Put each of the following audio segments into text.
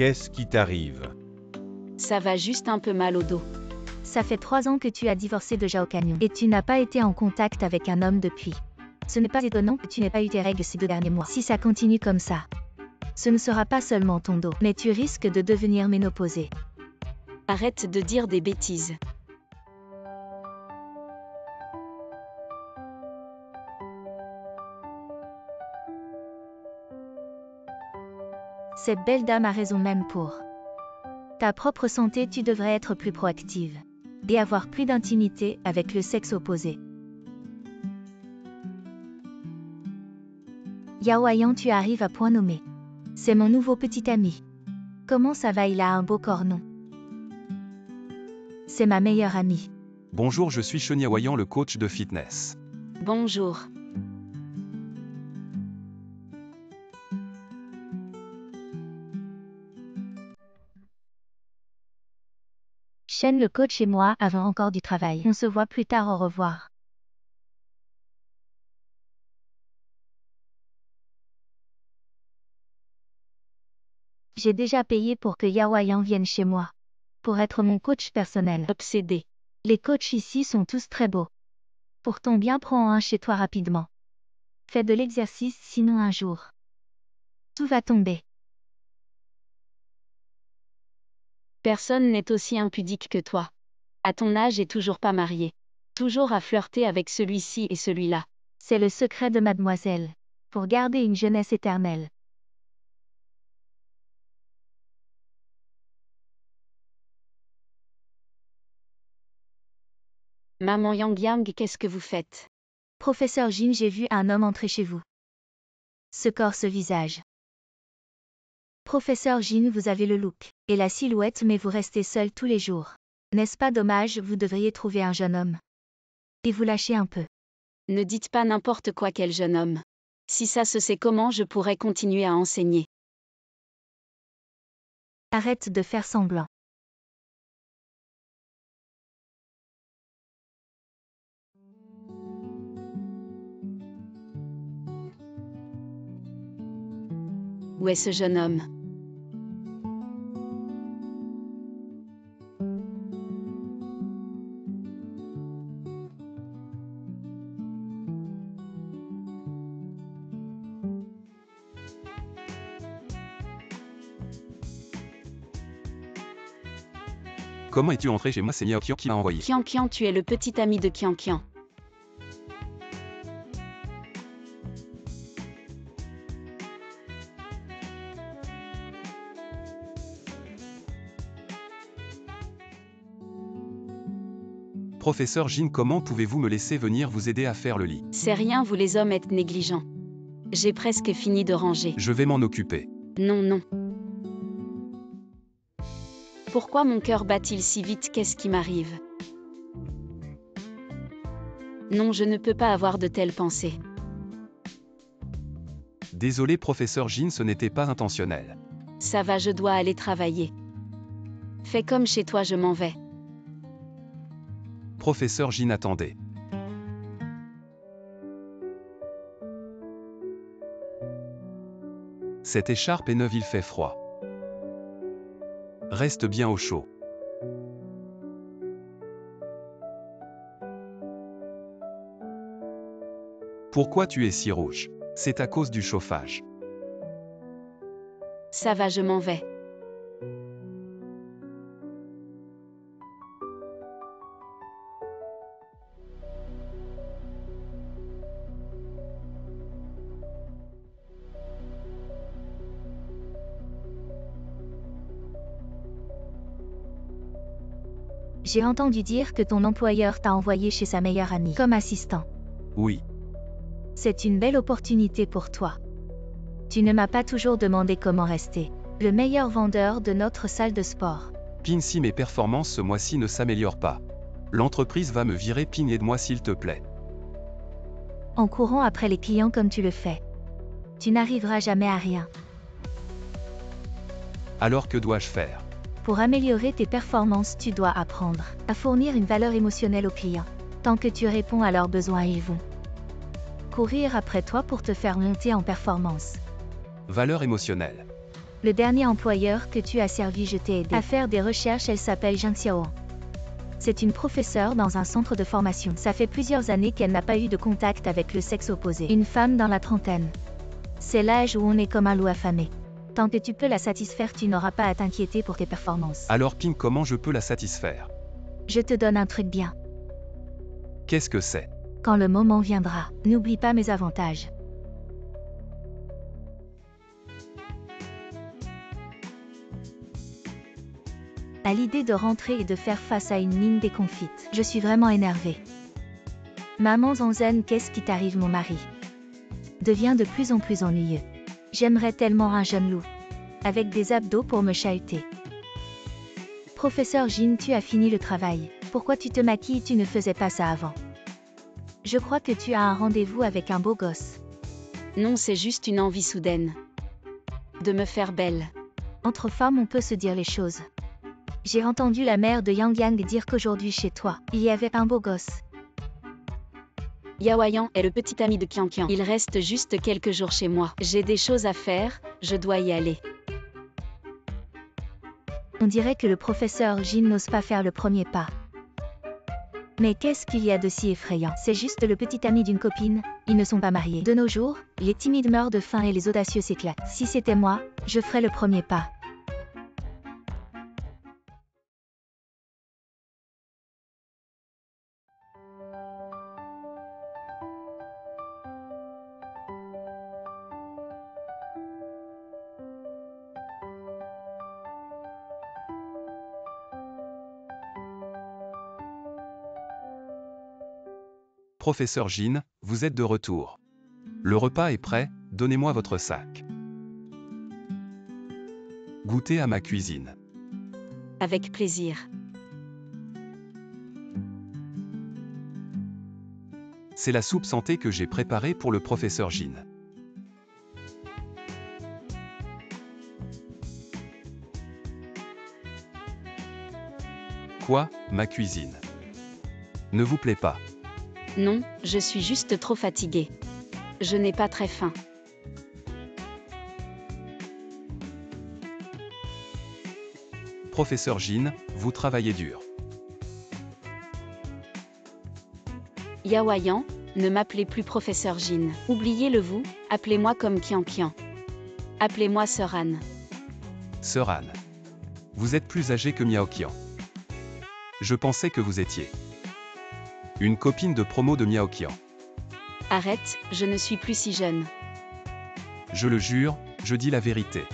Qu'est-ce qui t'arrive? Ça va juste un peu mal au dos. Ça fait 3 ans que tu as divorcé de Zhao Canyon et tu n'as pas été en contact avec un homme depuis. Ce n'est pas étonnant que tu n'aies pas eu tes règles ces 2 derniers mois. Si ça continue comme ça, ce ne sera pas seulement ton dos, mais tu risques de devenir ménopausée. Arrête de dire des bêtises. Cette belle dame a raison, même pour ta propre santé, tu devrais être plus proactive et avoir plus d'intimité avec le sexe opposé. Yao Yang, tu arrives à point nommé. C'est mon nouveau petit ami. Comment ça va? Il a un beau corps, non? C'est ma meilleure amie. Bonjour, je suis Chenia Wayan, le coach de fitness. Bonjour. Shen, le coach et moi avons encore du travail. On se voit plus tard, au revoir. J'ai déjà payé pour que Yao Yang vienne chez moi. Pour être mon coach personnel. Obsédé. Les coachs ici sont tous très beaux. Pour ton bien, prends un chez toi rapidement. Fais de l'exercice, sinon un jour tout va tomber. Personne n'est aussi impudique que toi. À ton âge et toujours pas marié. Toujours à flirter avec celui-ci et celui-là. C'est le secret de mademoiselle. Pour garder une jeunesse éternelle. Maman Yang Yang, qu'est-ce que vous faites? Professeur Jin, j'ai vu un homme entrer chez vous. Ce corps, ce visage. Professeur Jin, vous avez le look et la silhouette, mais vous restez seul tous les jours. N'est-ce pas dommage? Vous devriez trouver un jeune homme. Et vous lâchez un peu. Ne dites pas n'importe quoi, quel jeune homme. Si ça se sait, comment je pourrais continuer à enseigner? Arrête de faire semblant. Où est ce jeune homme? Comment es-tu entré chez moi? C'est Miao Qian qui m'a envoyé. Qian Qian, tu es le petit ami de Qian Qian. Professeur Jin, comment pouvez-vous me laisser venir vous aider à faire le lit? C'est rien, vous les hommes êtes négligents. J'ai presque fini de ranger. Je vais m'en occuper. Non, non. Pourquoi mon cœur bat-il si vite? Qu'est-ce qui m'arrive? Non, je ne peux pas avoir de telles pensées. Désolé professeur Jin, ce n'était pas intentionnel. Ça va, je dois aller travailler. Fais comme chez toi, je m'en vais. Professeur Jin, attendez. Cette écharpe est neuve, il fait froid. Reste bien au chaud. Pourquoi tu es si rouge? C'est à cause du chauffage. Ça va, je m'en vais. J'ai entendu dire que ton employeur t'a envoyé chez sa meilleure amie comme assistant. Oui. C'est une belle opportunité pour toi. Tu ne m'as pas toujours demandé comment rester le meilleur vendeur de notre salle de sport. Pin, si mes performances ce mois-ci ne s'améliorent pas, l'entreprise va me virer. Pin, aide-moi s'il te plaît. En courant après les clients comme tu le fais, tu n'arriveras jamais à rien. Alors que dois-je faire? Pour améliorer tes performances, tu dois apprendre à fournir une valeur émotionnelle aux clients. Tant que tu réponds à leurs besoins, ils vont courir après toi pour te faire monter en performance. Valeur émotionnelle. Le dernier employeur que tu as servi, je t'ai aidé à faire des recherches, elle s'appelle Zhang Xiaoan. C'est une professeure dans un centre de formation. Ça fait plusieurs années qu'elle n'a pas eu de contact avec le sexe opposé. Une femme dans la trentaine. C'est l'âge où on est comme un loup affamé. Tant que tu peux la satisfaire, tu n'auras pas à t'inquiéter pour tes performances. Alors Ping, comment je peux la satisfaire? Je te donne un truc bien. Qu'est-ce que c'est? Quand le moment viendra, n'oublie pas mes avantages. À l'idée de rentrer et de faire face à une mine déconfite, je suis vraiment énervée. Maman Zanzen, qu'est-ce qui t'arrive, mon mari? Devient de plus en plus ennuyeux. J'aimerais tellement un jeune loup. Avec des abdos pour me chahuter. Professeur Jin, tu as fini le travail. Pourquoi tu te maquilles? Tu ne faisais pas ça avant. Je crois que tu as un rendez-vous avec un beau gosse. Non, c'est juste une envie soudaine. De me faire belle. Entre femmes, on peut se dire les choses. J'ai entendu la mère de Yang Yang dire qu'aujourd'hui chez toi, il y avait un beau gosse. Yaoyan est le petit ami de Qian Qian. Il reste juste quelques jours chez moi. J'ai des choses à faire, je dois y aller. On dirait que le professeur Jin n'ose pas faire le premier pas. Mais qu'est-ce qu'il y a de si effrayant? C'est juste le petit ami d'une copine, ils ne sont pas mariés. De nos jours, les timides meurent de faim et les audacieux s'éclatent. Si c'était moi, je ferais le premier pas. Professeur Jin, vous êtes de retour. Le repas est prêt, donnez-moi votre sac. Goûtez à ma cuisine. Avec plaisir. C'est la soupe santé que j'ai préparée pour le professeur Jin. Quoi, ma cuisine? Ne vous plaît pas? Non, je suis juste trop fatiguée. Je n'ai pas très faim. Professeur Jin, vous travaillez dur. Yaoyan, ne m'appelez plus professeur Jin. Oubliez-le vous, appelez-moi comme Qian Qian. Appelez-moi Sœur Anne. Sœur Anne. Vous êtes plus âgée que Miao Qian. Je pensais que vous étiez une copine de promo de Miao Qian. Arrête, je ne suis plus si jeune. Je le jure, je dis la vérité.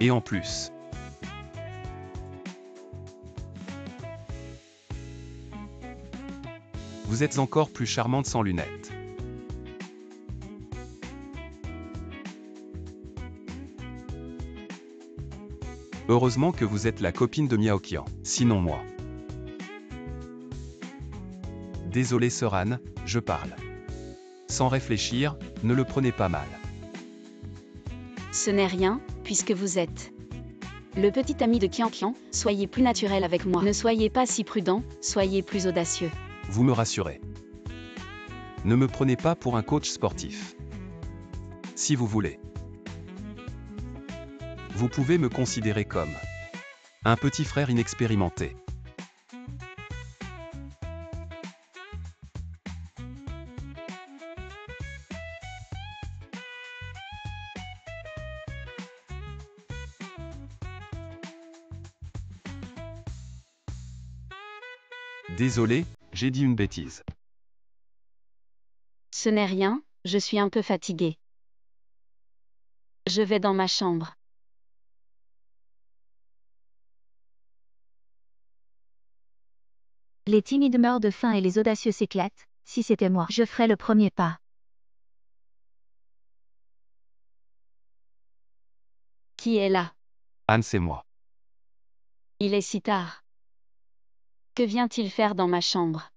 Et en plus, vous êtes encore plus charmante sans lunettes. Heureusement que vous êtes la copine de Miao Qian, sinon moi. Désolé Sœur Anne, je parle. Sans réfléchir, ne le prenez pas mal. Ce n'est rien, puisque vous êtes le petit ami de Qian Qian, soyez plus naturel avec moi. Ne soyez pas si prudent, soyez plus audacieux. Vous me rassurez. Ne me prenez pas pour un coach sportif. Si vous voulez. Vous pouvez me considérer comme un petit frère inexpérimenté. Désolé, j'ai dit une bêtise. Ce n'est rien, je suis un peu fatiguée. Je vais dans ma chambre. Les timides meurent de faim et les audacieux s'éclatent. Si c'était moi, je ferais le premier pas. Qui est là? Anne, c'est moi. Il est si tard. Que vient-il faire dans ma chambre?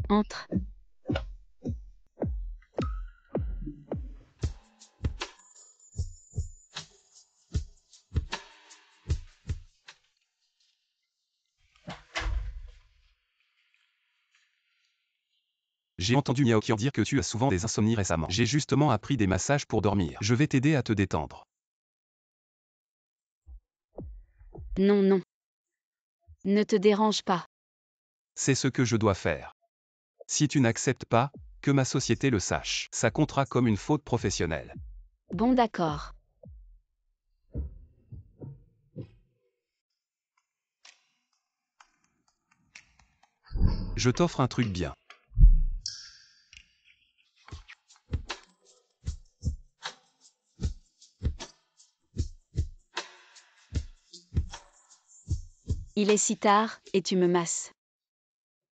Entre. J'ai entendu Miaokian dire que tu as souvent des insomnies récemment. J'ai justement appris des massages pour dormir. Je vais t'aider à te détendre. Non, non. Ne te dérange pas. C'est ce que je dois faire. Si tu n'acceptes pas, que ma société le sache. Ça comptera comme une faute professionnelle. Bon d'accord. Je t'offre un truc bien. Il est si tard, et tu me masses.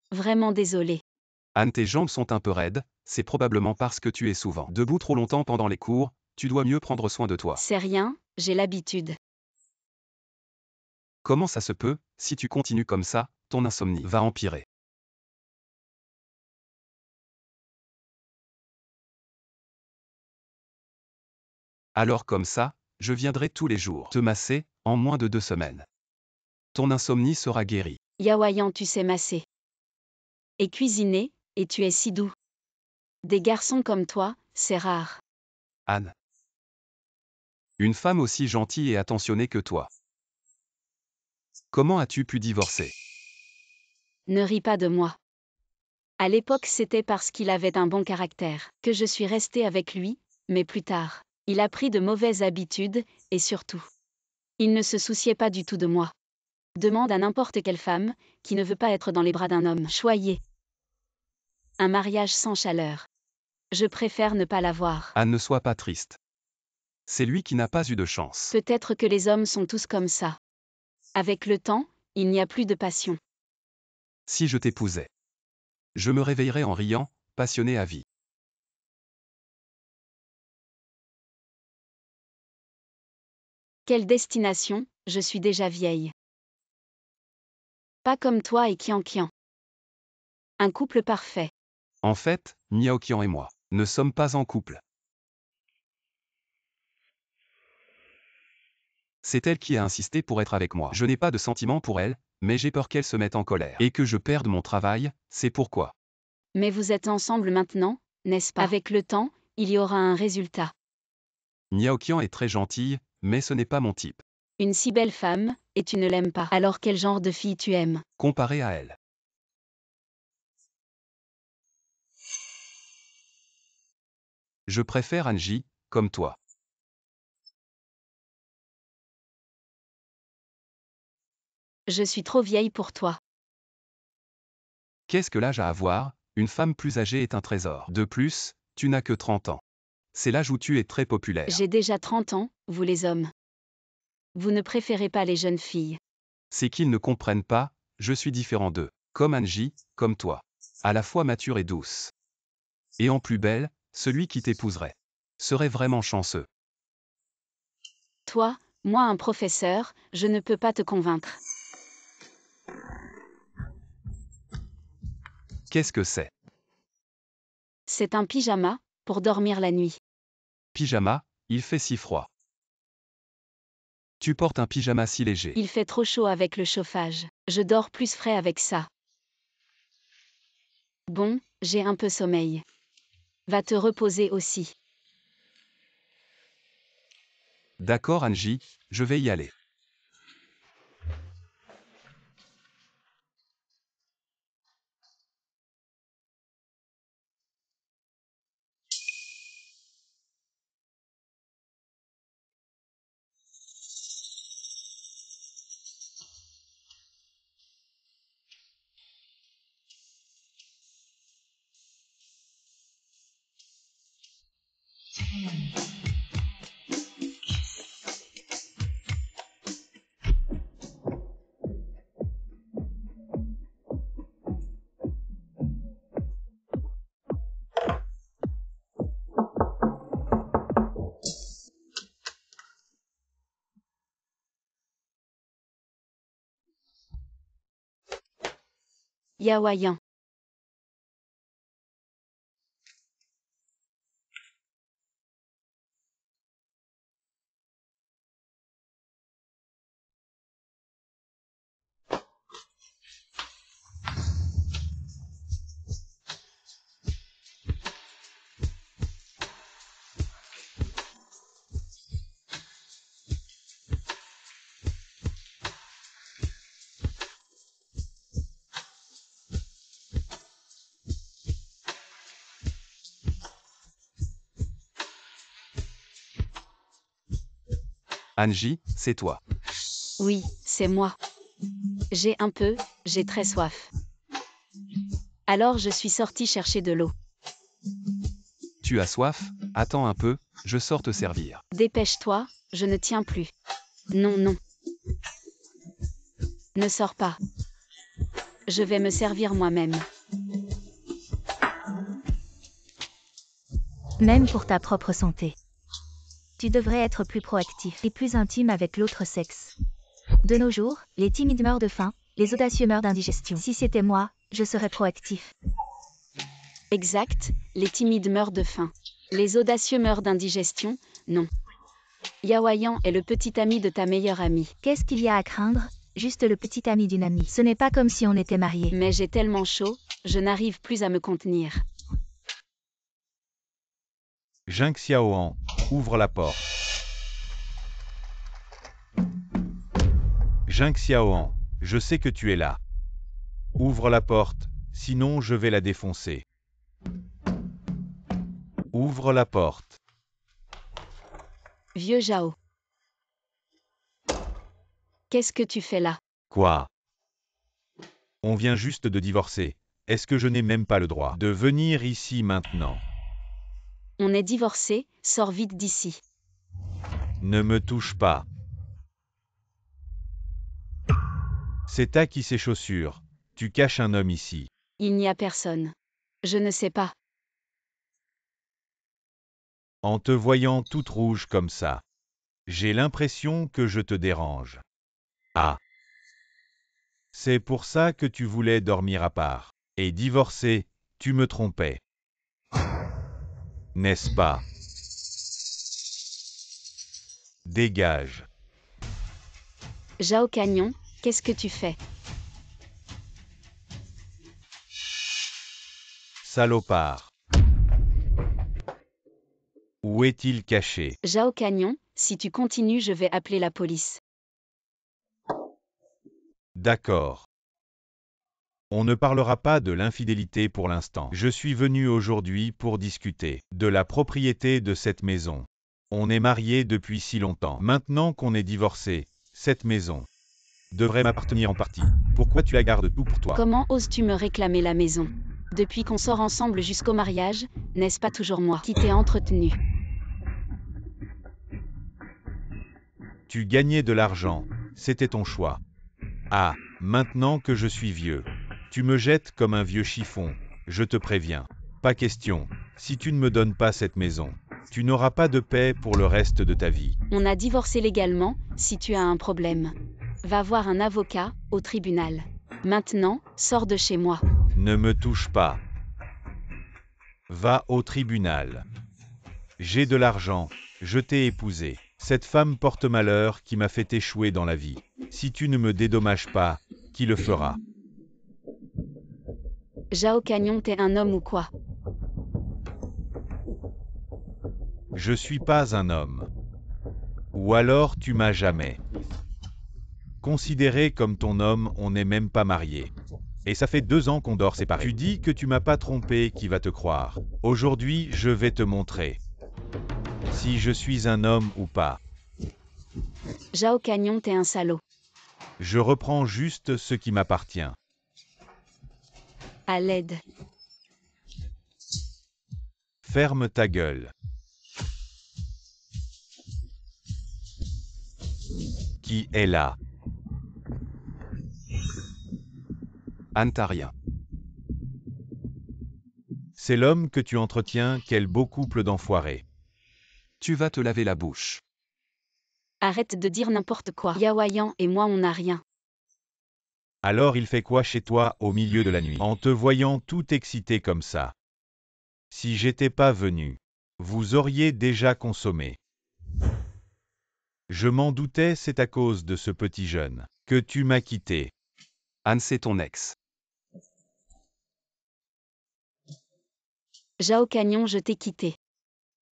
Vraiment désolé. Anne, tes jambes sont un peu raides, c'est probablement parce que tu es souvent debout trop longtemps pendant les cours, tu dois mieux prendre soin de toi. C'est rien, j'ai l'habitude. Comment ça se peut, si tu continues comme ça, ton insomnie va empirer. Alors comme ça, je viendrai tous les jours te masser, en moins de 2 semaines. Ton insomnie sera guérie. Yaoyan, tu sais masser. Et cuisiner, et tu es si doux. Des garçons comme toi, c'est rare. Anne. Une femme aussi gentille et attentionnée que toi. Comment as-tu pu divorcer? Ne ris pas de moi. À l'époque, c'était parce qu'il avait un bon caractère que je suis restée avec lui, mais plus tard, il a pris de mauvaises habitudes, et surtout, il ne se souciait pas du tout de moi. Demande à n'importe quelle femme, qui ne veut pas être dans les bras d'un homme choyé. Un mariage sans chaleur. Je préfère ne pas l'avoir. Anne, ne sois pas triste. C'est lui qui n'a pas eu de chance. Peut-être que les hommes sont tous comme ça. Avec le temps, il n'y a plus de passion. Si je t'épousais, je me réveillerais en riant, passionné à vie. Quelle destination, je suis déjà vieille. Pas comme toi et Kian Kian. Un couple parfait. En fait, Miaokian et moi ne sommes pas en couple. C'est elle qui a insisté pour être avec moi. Je n'ai pas de sentiments pour elle, mais j'ai peur qu'elle se mette en colère. Et que je perde mon travail, c'est pourquoi. Mais vous êtes ensemble maintenant, n'est-ce pas? Avec le temps, il y aura un résultat. Miaokian est très gentille, mais ce n'est pas mon type. Une si belle femme, et tu ne l'aimes pas. Alors quel genre de fille tu aimes? Comparé à elle. Je préfère Angie, comme toi. Je suis trop vieille pour toi. Qu'est-ce que l'âge à avoir? Une femme plus âgée est un trésor. De plus, tu n'as que 30 ans. C'est l'âge où tu es très populaire. J'ai déjà 30 ans, vous les hommes. Vous ne préférez pas les jeunes filles. C'est qu'ils ne comprennent pas, je suis différent d'eux. Comme Angie, comme toi. À la fois mature et douce. Et en plus belle, celui qui t'épouserait serait vraiment chanceux. Toi, moi un professeur, je ne peux pas te convaincre. Qu'est-ce que c'est? C'est un pyjama, pour dormir la nuit. Pyjama, il fait si froid. Tu portes un pyjama si léger. Il fait trop chaud avec le chauffage. Je dors plus frais avec ça. Bon, j'ai un peu sommeil. Va te reposer aussi. D'accord Angie, je vais y aller. Yaoyan. Angie, c'est toi. Oui, c'est moi. J'ai très soif. Alors je suis sortie chercher de l'eau. Tu as soif? Attends un peu, je sors te servir. Dépêche-toi, je ne tiens plus. Non, non. Ne sors pas. Je vais me servir moi-même. Même pour ta propre santé. Tu devrais être plus proactif et plus intime avec l'autre sexe. De nos jours, les timides meurent de faim, les audacieux meurent d'indigestion. Si c'était moi, je serais proactif. Exact, les timides meurent de faim. Les audacieux meurent d'indigestion, non. Yaoyan est le petit ami de ta meilleure amie. Qu'est-ce qu'il y a à craindre? Juste le petit ami d'une amie. Ce n'est pas comme si on était mariés. Mais j'ai tellement chaud, je n'arrive plus à me contenir. Jing Xiaohan, ouvre la porte. Jing Xiaohan, je sais que tu es là. Ouvre la porte, sinon je vais la défoncer. Ouvre la porte. Vieux Zhao. Qu'est-ce que tu fais là? Quoi? On vient juste de divorcer. Est-ce que je n'ai même pas le droit de venir ici maintenant? On est divorcés, sors vite d'ici. Ne me touche pas. C'est à qui ces chaussures? Tu caches un homme ici. Il n'y a personne. Je ne sais pas. En te voyant toute rouge comme ça, j'ai l'impression que je te dérange. Ah. C'est pour ça que tu voulais dormir à part. Et divorcer, tu me trompais. N'est-ce pas? Dégage. Zhao Canyon, qu'est-ce que tu fais? Salopard. Où est-il caché? Zhao Canyon, si tu continues, je vais appeler la police. D'accord. On ne parlera pas de l'infidélité pour l'instant. Je suis venu aujourd'hui pour discuter de la propriété de cette maison. On est mariés depuis si longtemps. Maintenant qu'on est divorcé, cette maison devrait m'appartenir en partie. Pourquoi tu la gardes tout pour toi? Comment oses-tu me réclamer la maison? Depuis qu'on sort ensemble jusqu'au mariage, n'est-ce pas toujours moi qui t'ai entretenu? Tu gagnais de l'argent, c'était ton choix. Ah, maintenant que je suis vieux, tu me jettes comme un vieux chiffon, je te préviens. Pas question, si tu ne me donnes pas cette maison, tu n'auras pas de paix pour le reste de ta vie. On a divorcé légalement, si tu as un problème. Va voir un avocat, au tribunal. Maintenant, sors de chez moi. Ne me touche pas. Va au tribunal. J'ai de l'argent, je t'ai épousé. Cette femme porte malheur qui m'a fait échouer dans la vie. Si tu ne me dédommages pas, qui le fera? Zhao Canyon, t'es un homme ou quoi? Je suis pas un homme. Ou alors tu m'as jamais considéré comme ton homme, on n'est même pas mariés. Et ça fait 2 ans qu'on dort séparés. Tu dis que tu m'as pas trompé, qui va te croire? Aujourd'hui, je vais te montrer si je suis un homme ou pas. Zhao Canyon, t'es un salaud. Je reprends juste ce qui m'appartient. À l'aide. Ferme ta gueule. Qui est là? Antaria. C'est l'homme que tu entretiens, quel beau couple d'enfoirés. Tu vas te laver la bouche. Arrête de dire n'importe quoi. Yaoyan et moi on n'a rien. Alors il fait quoi chez toi au milieu de la nuit, en te voyant tout excité comme ça? Si j'étais pas venu, vous auriez déjà consommé. Je m'en doutais, c'est à cause de ce petit jeune que tu m'as quitté. Anne, c'est ton ex. Zhao Canyon, je t'ai quitté.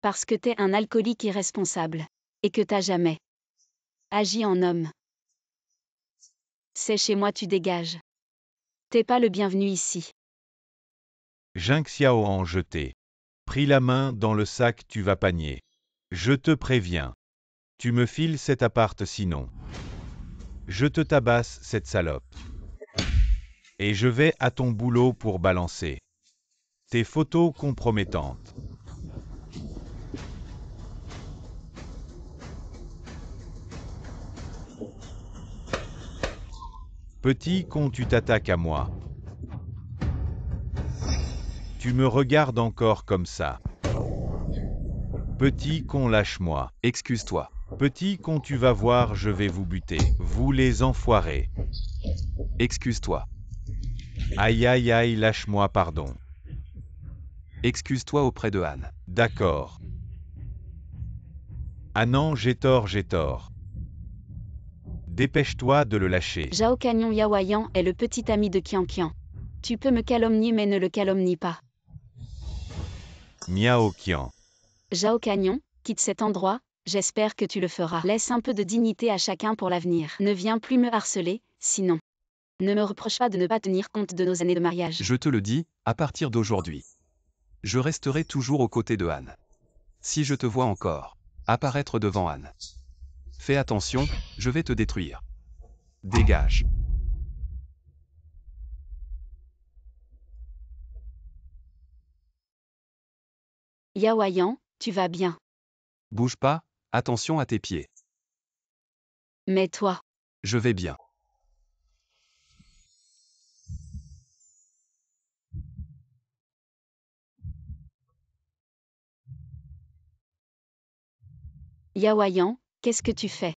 Parce que t'es un alcoolique irresponsable. Et que t'as jamais agi en homme. C'est chez moi, tu dégages. T'es pas le bienvenu ici. Jing Xiaohan jeté. Pris la main dans le sac, tu vas panier. Je te préviens. Tu me files cet appart sinon. Je te tabasse cette salope. Et je vais à ton boulot pour balancer tes photos compromettantes. Petit con, tu t'attaques à moi. Tu me regardes encore comme ça. Petit con, lâche-moi. Excuse-toi. Petit con, tu vas voir, je vais vous buter. Vous les enfoirés. Excuse-toi. Aïe aïe aïe, lâche-moi, pardon. Excuse-toi auprès de Anne. D'accord. Ah non, j'ai tort, j'ai tort. Dépêche-toi de le lâcher. Zhao Canyon Yaoyan est le petit ami de Qian Qian. Tu peux me calomnier mais ne le calomnie pas. Miao Qian. Zhao Canyon, quitte cet endroit, j'espère que tu le feras. Laisse un peu de dignité à chacun pour l'avenir. Ne viens plus me harceler, sinon. Ne me reproche pas de ne pas tenir compte de nos années de mariage. Je te le dis, à partir d'aujourd'hui. Je resterai toujours aux côtés de Anne. Si je te vois encore apparaître devant Anne, fais attention, je vais te détruire. Dégage. Yaoyan, tu vas bien. Bouge pas, attention à tes pieds. Mais toi, Je vais bien. Yaoyan, qu'est-ce que tu fais?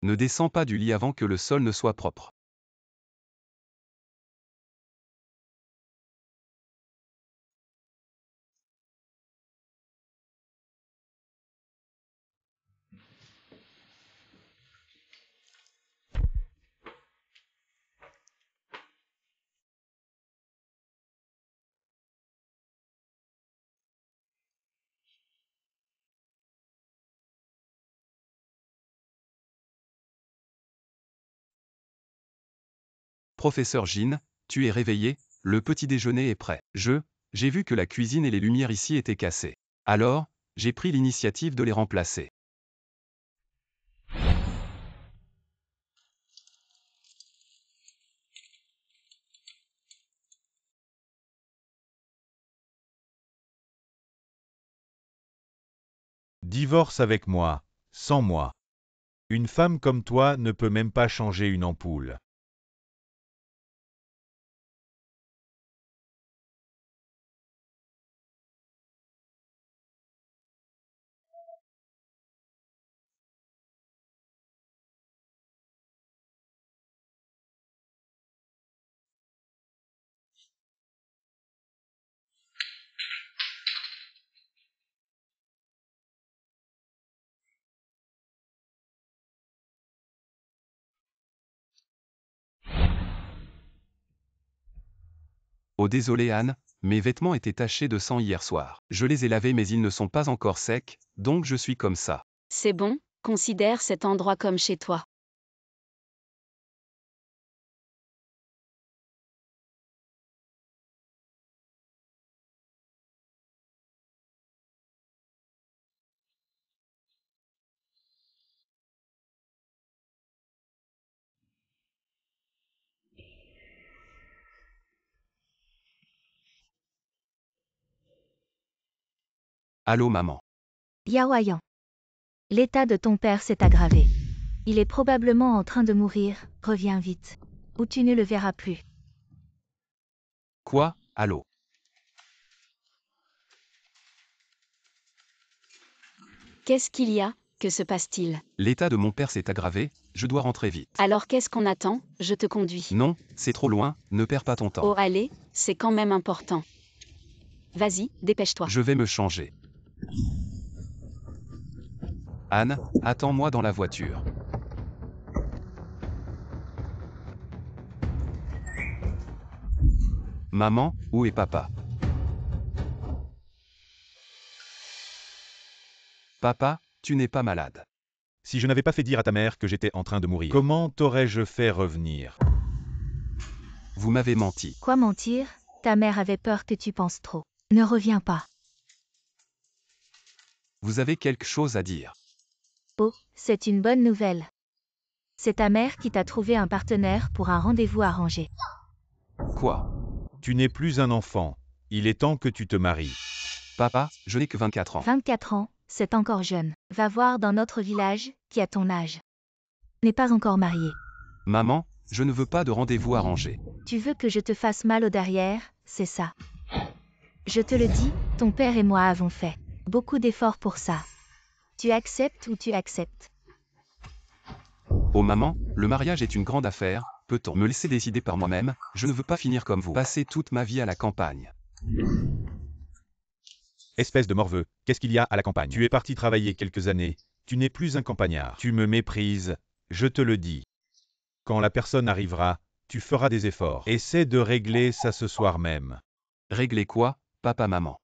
Ne descends pas du lit avant que le sol ne soit propre. Professeur Jin, tu es réveillé, le petit déjeuner est prêt. J'ai vu que la cuisine et les lumières ici étaient cassées. Alors, j'ai pris l'initiative de les remplacer. Divorce avec moi, sans moi. Une femme comme toi ne peut même pas changer une ampoule. Oh désolé Anne, mes vêtements étaient tachés de sang hier soir. Je les ai lavés mais ils ne sont pas encore secs, donc je suis comme ça. C'est bon, considère cet endroit comme chez toi. Allô maman. Yaoyan. L'état de ton père s'est aggravé. Il est probablement en train de mourir, reviens vite. Ou tu ne le verras plus. Quoi, allô? Qu'est-ce qu'il y a? Que se passe-t-il? L'état de mon père s'est aggravé, je dois rentrer vite. Alors qu'est-ce qu'on attend? Je te conduis. Non, c'est trop loin, ne perds pas ton temps. Oh allez, c'est quand même important. Vas-y, dépêche-toi. Je vais me changer. Anne, attends-moi dans la voiture. Maman, où est papa? Papa, tu n'es pas malade. Si je n'avais pas fait dire à ta mère que j'étais en train de mourir, comment t'aurais-je fait revenir? Vous m'avez menti. Quoi mentir? Ta mère avait peur que tu penses trop. Ne reviens pas. Vous avez quelque chose à dire. Oh, c'est une bonne nouvelle. C'est ta mère qui t'a trouvé un partenaire pour un rendez-vous arrangé. Quoi? Tu n'es plus un enfant. Il est temps que tu te maries. Papa, je n'ai que 24 ans. 24 ans, c'est encore jeune. Va voir dans notre village, qui a ton âge. N'est pas encore marié. Maman, je ne veux pas de rendez-vous arrangé. Tu veux que je te fasse mal au derrière, c'est ça. Je te le dis, ton père et moi avons fait beaucoup d'efforts pour ça. Tu acceptes ou tu acceptes? Oh maman, le mariage est une grande affaire, peut-on me laisser décider par moi-même? Je ne veux pas finir comme vous. Passer toute ma vie à la campagne. Espèce de morveux, qu'est-ce qu'il y a à la campagne? Tu es parti travailler quelques années. Tu n'es plus un campagnard. Tu me méprises, je te le dis. Quand la personne arrivera, tu feras des efforts. Essaie de régler ça ce soir même. Régler quoi, papa, maman?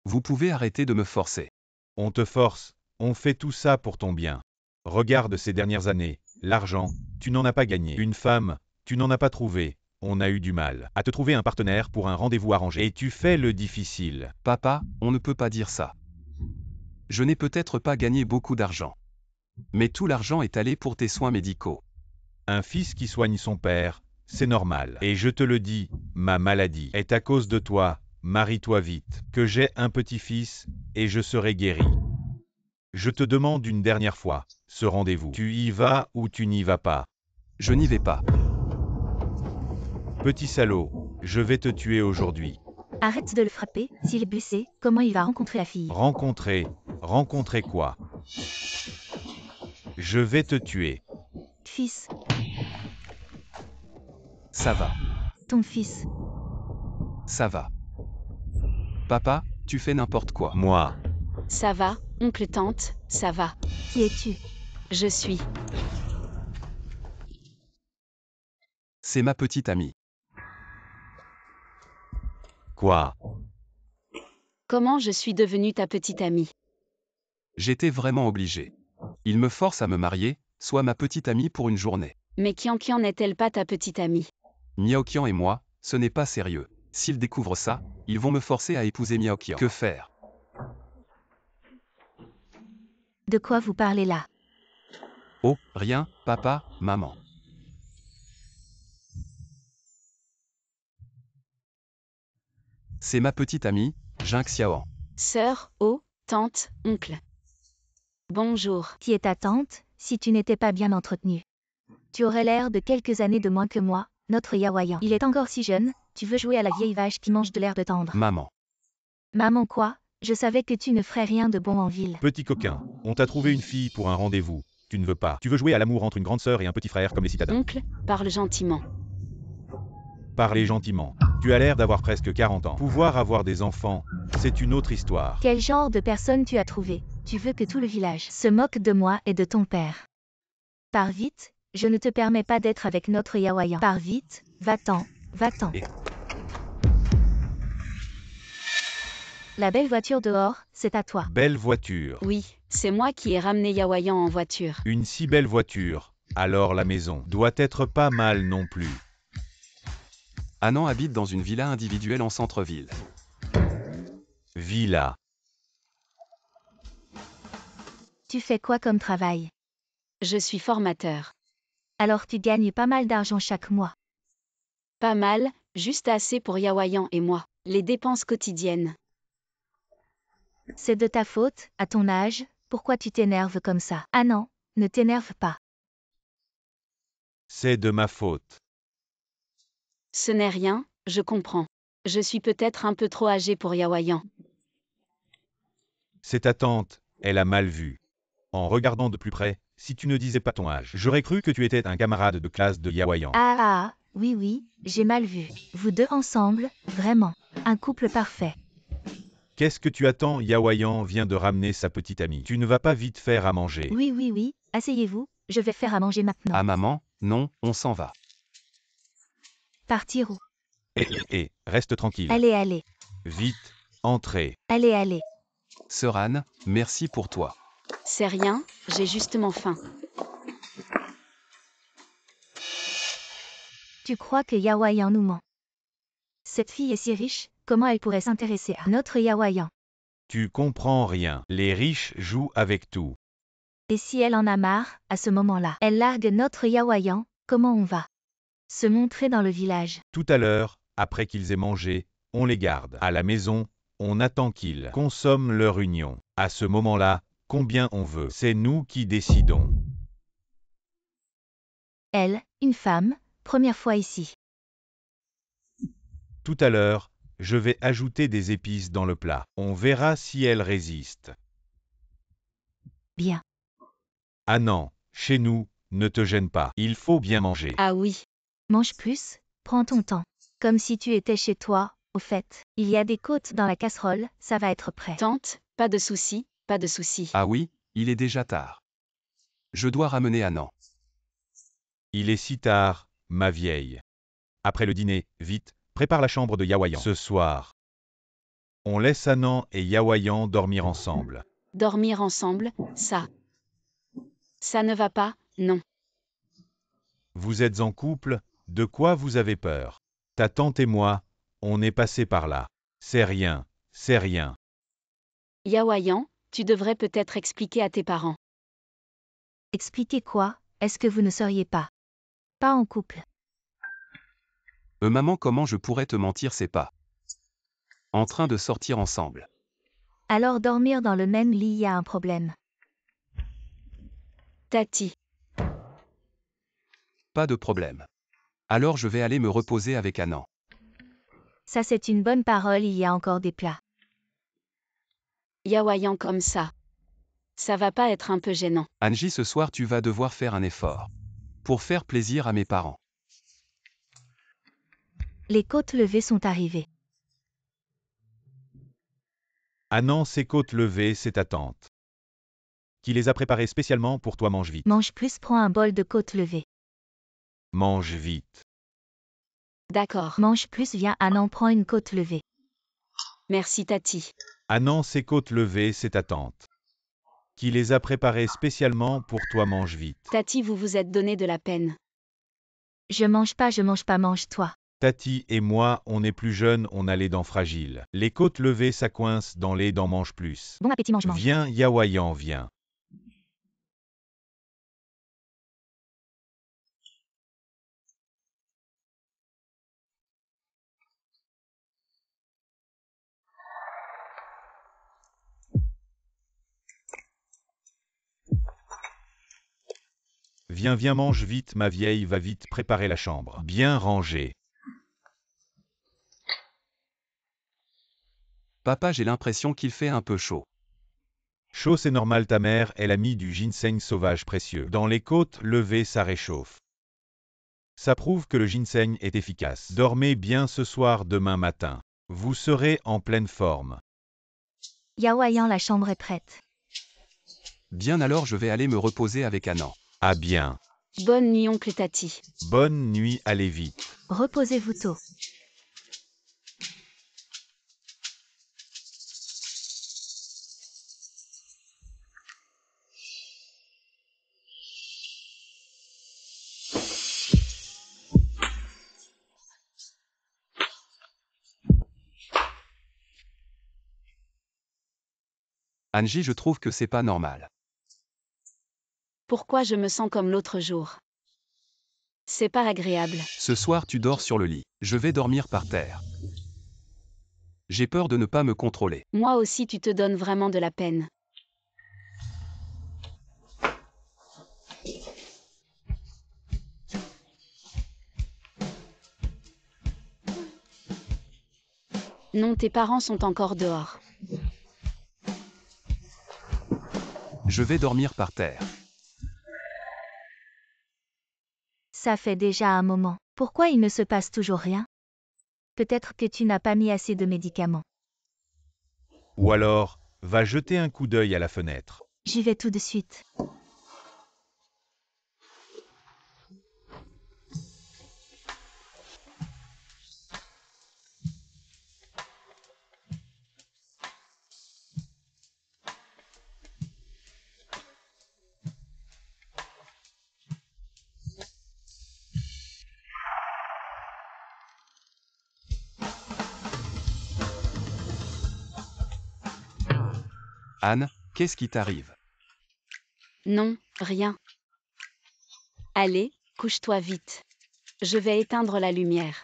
Vous pouvez arrêter de me forcer. On te force, on fait tout ça pour ton bien. Regarde ces dernières années, l'argent, tu n'en as pas gagné. Une femme, tu n'en as pas trouvé. On a eu du mal à te trouver un partenaire pour un rendez-vous arrangé. Et tu fais le difficile. Papa, on ne peut pas dire ça. Je n'ai peut-être pas gagné beaucoup d'argent. Mais tout l'argent est allé pour tes soins médicaux. Un fils qui soigne son père, c'est normal. Et je te le dis, ma maladie est à cause de toi. Marie-toi vite, que j'ai un petit-fils, et je serai guéri. Je te demande une dernière fois, ce rendez-vous, tu y vas ou tu n'y vas pas? Je n'y vais pas. Petit salaud, je vais te tuer aujourd'hui. Arrête de le frapper, s'il est blessé, comment il va rencontrer la fille? Rencontrer quoi? Je vais te tuer. Fils, Ça va. ton fils. Ça va. Papa, tu fais n'importe quoi. Moi, Ça va, oncle tante, ça va. Qui es-tu? Je suis. C'est ma petite amie. quoi? Comment je suis devenue ta petite amie? J'étais vraiment obligé. Il me force à me marier, soit ma petite amie pour une journée. Mais Kian n'est-elle pas ta petite amie? Miaokian et moi, ce n'est pas sérieux. S'ils découvrent ça, ils vont me forcer à épouser Miaokian. Que faire? De quoi vous parlez là? Oh, rien, papa, maman. C'est ma petite amie, Jing Xiaoan. Sœur, oh, tante, oncle. Bonjour. Qui est ta tante, si tu n'étais pas bien entretenue? Tu aurais l'air de quelques années de moins que moi, notre Yaoyan. Il est encore si jeune, tu veux jouer à la vieille vache qui mange de l'herbe tendre. Maman. Maman quoi? Je savais que tu ne ferais rien de bon en ville. Petit coquin, on t'a trouvé une fille pour un rendez-vous. Tu ne veux pas. Tu veux jouer à l'amour entre une grande sœur et un petit frère comme les citadins. Oncle, parle gentiment. Parlez gentiment. Tu as l'air d'avoir presque 40 ans. Pouvoir avoir des enfants, c'est une autre histoire. Quel genre de personne tu as trouvé? Tu veux que tout le village se moque de moi et de ton père. Pars vite, je ne te permets pas d'être avec notre Yaoyan. Pars vite, va-t'en, va-t'en. Et- La belle voiture dehors, c'est à toi. Belle voiture. Oui, c'est moi qui ai ramené Yaoyan en voiture. Une si belle voiture. Alors la maison doit être pas mal non plus. Anan habite dans une villa individuelle en centre-ville. Villa. Tu fais quoi comme travail? Je suis formateur. Alors tu gagnes pas mal d'argent chaque mois. Pas mal, juste assez pour Yaoyan et moi. Les dépenses quotidiennes. C'est de ta faute, à ton âge, pourquoi tu t'énerves comme ça? Ah non, ne t'énerve pas. C'est de ma faute. Ce n'est rien, je comprends. Je suis peut-être un peu trop âgée pour Yaoyan. C'est ta tante, elle a mal vu. En regardant de plus près, si tu ne disais pas ton âge, j'aurais cru que tu étais un camarade de classe de Yaoyan. Ah, oui, j'ai mal vu. Vous deux ensemble, vraiment. Un couple parfait. Qu'est-ce que tu attends? Yaoyan vient de ramener sa petite amie. Tu ne vas pas vite faire à manger. Oui, asseyez-vous, je vais faire à manger maintenant. Ah maman, non, on s'en va. Partir où? Reste tranquille. Allez. Vite, entrez. Allez. Sœur Anne, merci pour toi. C'est rien, j'ai justement faim. Tu crois que Yaoyan nous ment? Cette fille est si riche, comment elle pourrait s'intéresser à notre Yaoyan? Tu comprends rien. Les riches jouent avec tout. Et si elle en a marre, à ce moment-là, elle largue notre Yaoyan, comment on va se montrer dans le village? Tout à l'heure, après qu'ils aient mangé, on les garde. À la maison, on attend qu'ils consomment leur union. À ce moment-là, combien on veut. C'est nous qui décidons. Elle, une femme, première fois ici. Tout à l'heure, je vais ajouter des épices dans le plat. On verra si elle résiste. Bien. Ah non, chez nous, ne te gêne pas. Il faut bien manger. Ah oui. Mange plus, prends ton temps. Comme si tu étais chez toi, au fait. Il y a des côtes dans la casserole, ça va être prêt. Tante, pas de souci, pas de souci. Ah oui, il est déjà tard. Je dois ramener Annan. Il est si tard, ma vieille. Après le dîner, vite, prépare la chambre de Yaoyan. Ce soir, on laisse Annan et Yaoyan dormir ensemble. Dormir ensemble, ça. Ça ne va pas, non. Vous êtes en couple, de quoi vous avez peur? Ta tante et moi, on est passé par là. C'est rien, c'est rien. Yaoyan, tu devrais peut-être expliquer à tes parents. Expliquez quoi? Est-ce que vous ne seriez pas en couple? Maman, comment je pourrais te mentir, c'est pas en train de sortir ensemble. Alors dormir dans le même lit y a un problème. Tati. Pas de problème. Alors je vais aller me reposer avec Annan. Ça c'est une bonne parole, il y a encore des plats. Yaoyan comme ça. Ça va pas être un peu gênant. Angie, ce soir tu vas devoir faire un effort. Pour faire plaisir à mes parents. Les côtes levées sont arrivées. Annan, ses côtes levées, c'est ta tante. Qui les a préparées spécialement pour toi, mange vite. Mange plus, prends un bol de côtes levées. Mange vite. D'accord. Mange plus, viens, Annan, prends une côte levée. Merci Tati. Annan, ses côtes levées, c'est ta tante. Qui les a préparées spécialement pour toi, mange vite. Tati, vous vous êtes donné de la peine. Je mange pas, mange-toi. Tati et moi, on est plus jeunes, on a les dents fragiles. Les côtes levées, ça coince dans les dents, mange plus. Bon appétit, mange. Viens, Yaoyan, viens. Viens, viens, mange vite, ma vieille, va vite préparer la chambre. Bien rangée. Papa, j'ai l'impression qu'il fait un peu chaud. Chaud, c'est normal, ta mère, elle a mis du ginseng sauvage précieux. Dans les côtes levées, ça réchauffe. Ça prouve que le ginseng est efficace. Dormez bien ce soir, demain matin. Vous serez en pleine forme. Yaoyan, la chambre est prête. Bien, alors je vais aller me reposer avec Annan. Ah bien. Bonne nuit oncle Tati. Bonne nuit, allez vite. Reposez-vous tôt. Angie, je trouve que c'est pas normal. Pourquoi je me sens comme l'autre jour? C'est pas agréable. Ce soir tu dors sur le lit. Je vais dormir par terre. J'ai peur de ne pas me contrôler. Moi aussi tu te donnes vraiment de la peine. Non, tes parents sont encore dehors. Je vais dormir par terre. Ça fait déjà un moment. Pourquoi il ne se passe toujours rien? Peut-être que tu n'as pas mis assez de médicaments. Ou alors, va jeter un coup d'œil à la fenêtre. J'y vais tout de suite. Anne, qu'est-ce qui t'arrive? Non, rien. Allez, couche-toi vite. Je vais éteindre la lumière.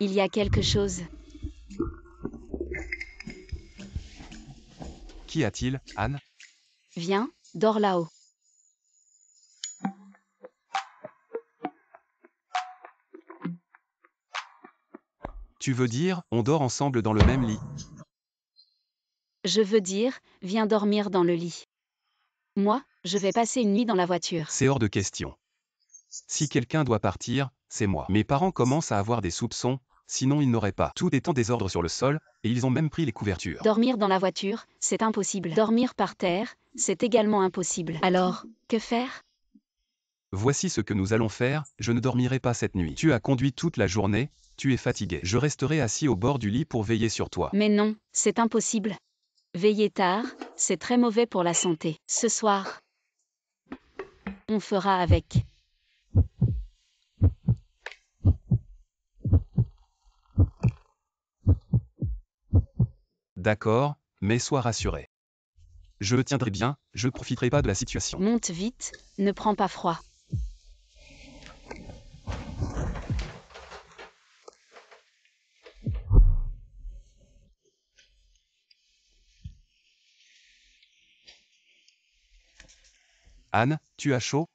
Il y a quelque chose. Qu'y a-t-il, Anne? Viens, dors là-haut. Tu veux dire, on dort ensemble dans le même lit? Je veux dire, viens dormir dans le lit. Moi, je vais passer une nuit dans la voiture. C'est hors de question. Si quelqu'un doit partir, c'est moi. Mes parents commencent à avoir des soupçons, sinon ils n'auraient pas. Tout est en désordre sur le sol, et ils ont même pris les couvertures. Dormir dans la voiture, c'est impossible. Dormir par terre, c'est également impossible. Alors, que faire? Voici ce que nous allons faire, je ne dormirai pas cette nuit. Tu as conduit toute la journée, tu es fatigué. Je resterai assis au bord du lit pour veiller sur toi. Mais non, c'est impossible. Veiller tard, c'est très mauvais pour la santé. Ce soir, on fera avec. D'accord, mais sois rassuré. Je le tiendrai bien, je ne profiterai pas de la situation. Monte vite, ne prends pas froid. Anne, tu as chaud?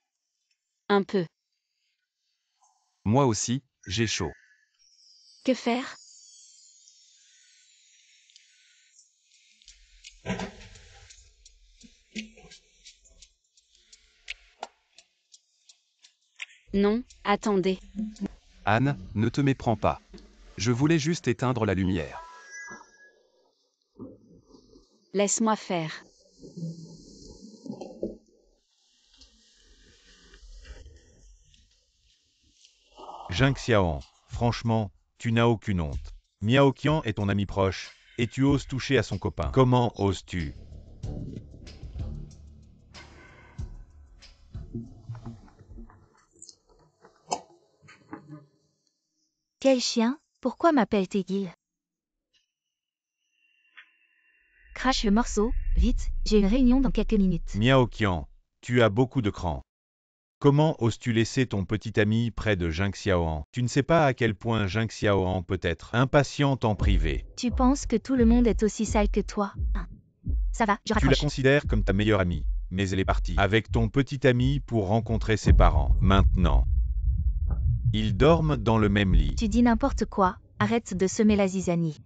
Un peu. Moi aussi, j'ai chaud. Que faire? Non, attendez. Anne, ne te méprends pas. Je voulais juste éteindre la lumière. Laisse-moi faire. Jing Xiaoan, franchement, tu n'as aucune honte. Miao Qian est ton ami proche, et tu oses toucher à son copain. Comment oses-tu? Quel chien? Pourquoi m'appelle-t-il? Crache le morceau, vite, j'ai une réunion dans quelques minutes. Miao Qian, tu as beaucoup de cran. Comment oses-tu laisser ton petit ami près de Jing Xiaoan? Tu ne sais pas à quel point Jing Xiaoan peut être impatiente en privé. Tu penses que tout le monde est aussi sale que toi? Ça va, je Tu la raccroche. considères comme ta meilleure amie, mais elle est partie avec ton petit ami pour rencontrer ses parents. Maintenant, ils dorment dans le même lit. Tu dis n'importe quoi, arrête de semer la zizanie.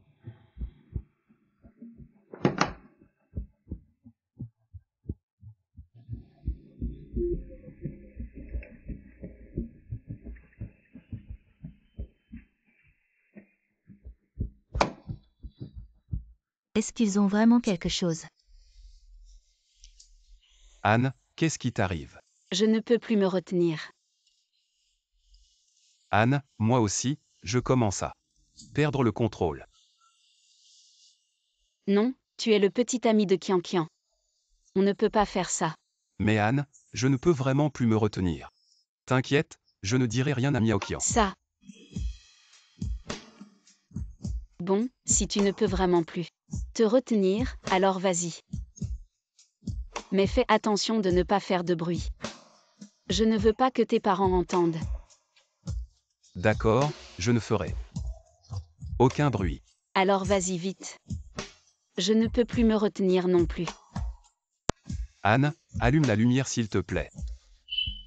Est-ce qu'ils ont vraiment quelque chose? Anne, qu'est-ce qui t'arrive? Je ne peux plus me retenir. Anne, moi aussi, je commence à perdre le contrôle. Non, tu es le petit ami de Qian Qian. On ne peut pas faire ça. Mais Anne, je ne peux vraiment plus me retenir. T'inquiète, je ne dirai rien à Miao Qian. Ça. Bon, si tu ne peux vraiment plus te retenir, alors vas-y. Mais fais attention de ne pas faire de bruit. Je ne veux pas que tes parents entendent. D'accord, je ne ferai aucun bruit. Alors vas-y vite. Je ne peux plus me retenir non plus. Anne, allume la lumière s'il te plaît.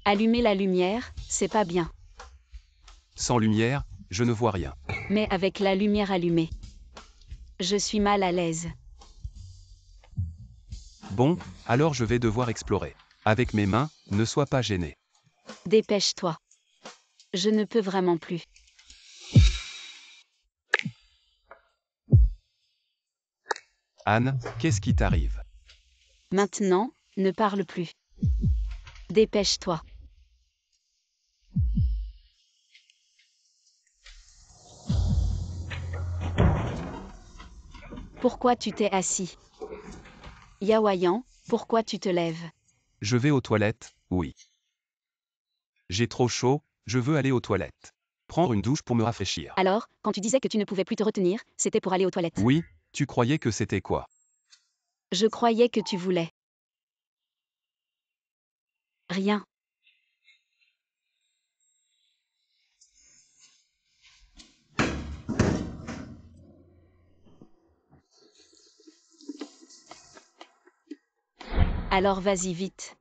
Allumer la lumière, c'est pas bien. Sans lumière, je ne vois rien. Mais avec la lumière allumée, je suis mal à l'aise. Bon, alors je vais devoir explorer. Avec mes mains, ne sois pas gêné. Dépêche-toi. Je ne peux vraiment plus. Anne, qu'est-ce qui t'arrive? Maintenant, ne parle plus. Dépêche-toi. Pourquoi tu t'es assis? Yaoyan, pourquoi tu te lèves? Je vais aux toilettes, oui. J'ai trop chaud, je veux aller aux toilettes. Prendre une douche pour me rafraîchir. Alors, quand tu disais que tu ne pouvais plus te retenir, c'était pour aller aux toilettes. Oui, tu croyais que c'était quoi? Je croyais que tu voulais. Rien. Alors vas-y vite.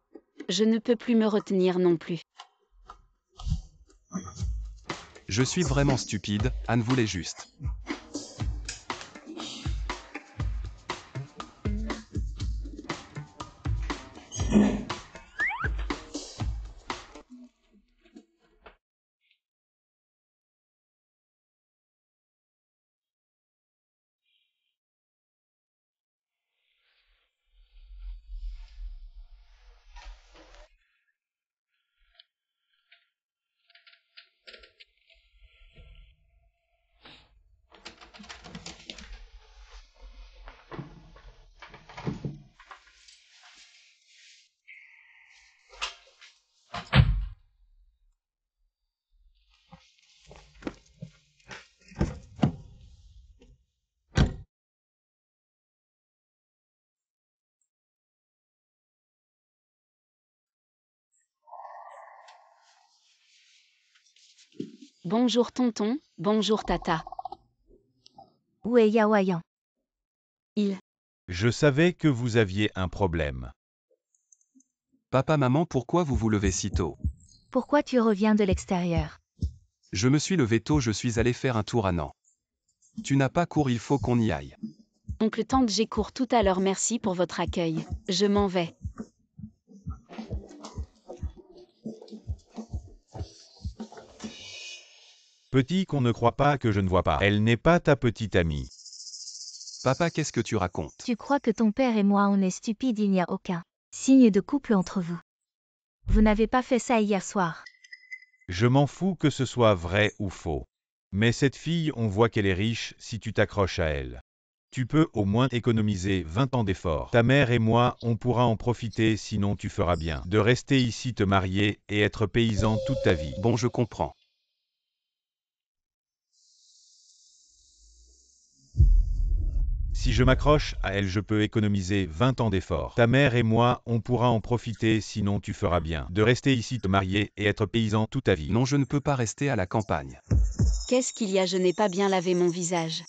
Je ne peux plus me retenir non plus. Je suis vraiment stupide, Anne voulait juste. Bonjour tonton, bonjour tata. Où est Yaoyan? Je savais que vous aviez un problème. Papa, maman, pourquoi vous vous levez si tôt? Pourquoi tu reviens de l'extérieur? Je me suis levé tôt, je suis allé faire un tour à Nantes. Tu n'as pas cours, il faut qu'on y aille. Oncle Tante, j'ai cours tout à l'heure, merci pour votre accueil. Je m'en vais. Petit qu'on ne croit pas que je ne vois pas. Elle n'est pas ta petite amie. Papa, qu'est-ce que tu racontes? Tu crois que ton père et moi on est stupides, il n'y a aucun signe de couple entre vous. Vous n'avez pas fait ça hier soir. Je m'en fous que ce soit vrai ou faux. Mais cette fille, on voit qu'elle est riche si tu t'accroches à elle. Tu peux au moins économiser 20 ans d'efforts. Ta mère et moi, on pourra en profiter, sinon tu feras bien de rester ici, te marier et être paysan toute ta vie. Bon, je comprends. Si je m'accroche à elle, je peux économiser 20 ans d'efforts. Ta mère et moi, on pourra en profiter, sinon tu feras bien de rester ici, te marier et être paysan toute ta vie. Non, je ne peux pas rester à la campagne. Qu'est-ce qu'il y a? Je n'ai pas bien lavé mon visage.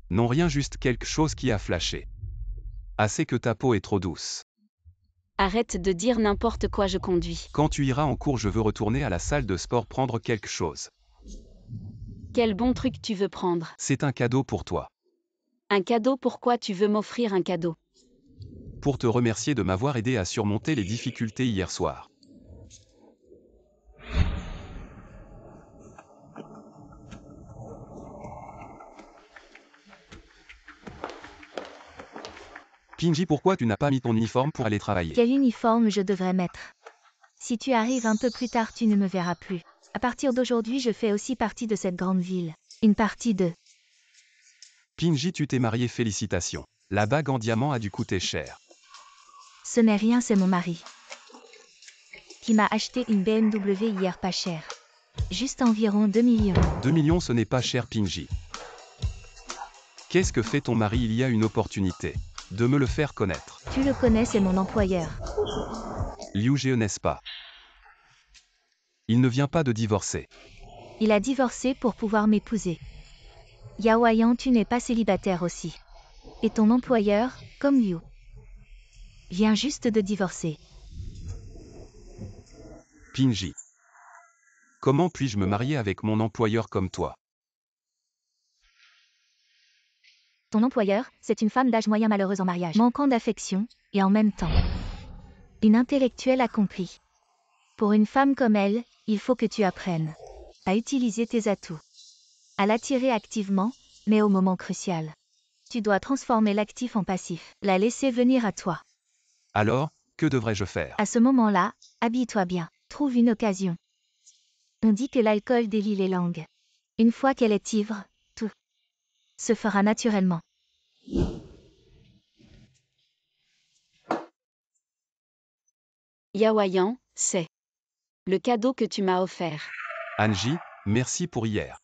Non, rien, juste quelque chose qui a flashé. Assez que ta peau est trop douce. Arrête de dire n'importe quoi, je conduis. Quand tu iras en cours, je veux retourner à la salle de sport prendre quelque chose. Quel bon truc tu veux prendre? C'est un cadeau pour toi. Un cadeau? Pourquoi tu veux m'offrir un cadeau? Pour te remercier de m'avoir aidé à surmonter les difficultés hier soir. Pinji, pourquoi tu n'as pas mis ton uniforme pour aller travailler? Quel uniforme je devrais mettre? Si tu arrives un peu plus tard, tu ne me verras plus. À partir d'aujourd'hui, je fais aussi partie de cette grande ville. Une partie de... Pinji, tu t'es marié, félicitations. La bague en diamant a dû coûter cher. Ce n'est rien, c'est mon mari. Qui m'a acheté une BMW hier pas cher. Juste environ 2 millions. 2 millions, ce n'est pas cher, Pinji. Qu'est-ce que fait ton mari? Il y a une opportunité de me le faire connaître. Tu le connais, c'est mon employeur. Liu Jie, n'est-ce pas? Il ne vient pas de divorcer. Il a divorcé pour pouvoir m'épouser. Yaoyan, tu n'es pas célibataire aussi. Et ton employeur, comme Liu, vient juste de divorcer. Pinji. Comment puis-je me marier avec mon employeur comme toi? Ton employeur, c'est une femme d'âge moyen malheureuse en mariage, manquant d'affection, et en même temps, une intellectuelle accomplie. Pour une femme comme elle, il faut que tu apprennes à utiliser tes atouts, à l'attirer activement, mais au moment crucial. Tu dois transformer l'actif en passif, la laisser venir à toi. Alors, que devrais-je faire? À ce moment-là, habille-toi bien, trouve une occasion. On dit que l'alcool délie les langues. Une fois qu'elle est ivre, tout se fera naturellement. Yaoyan, c'est Le cadeau que tu m'as offert. Angie, merci pour hier.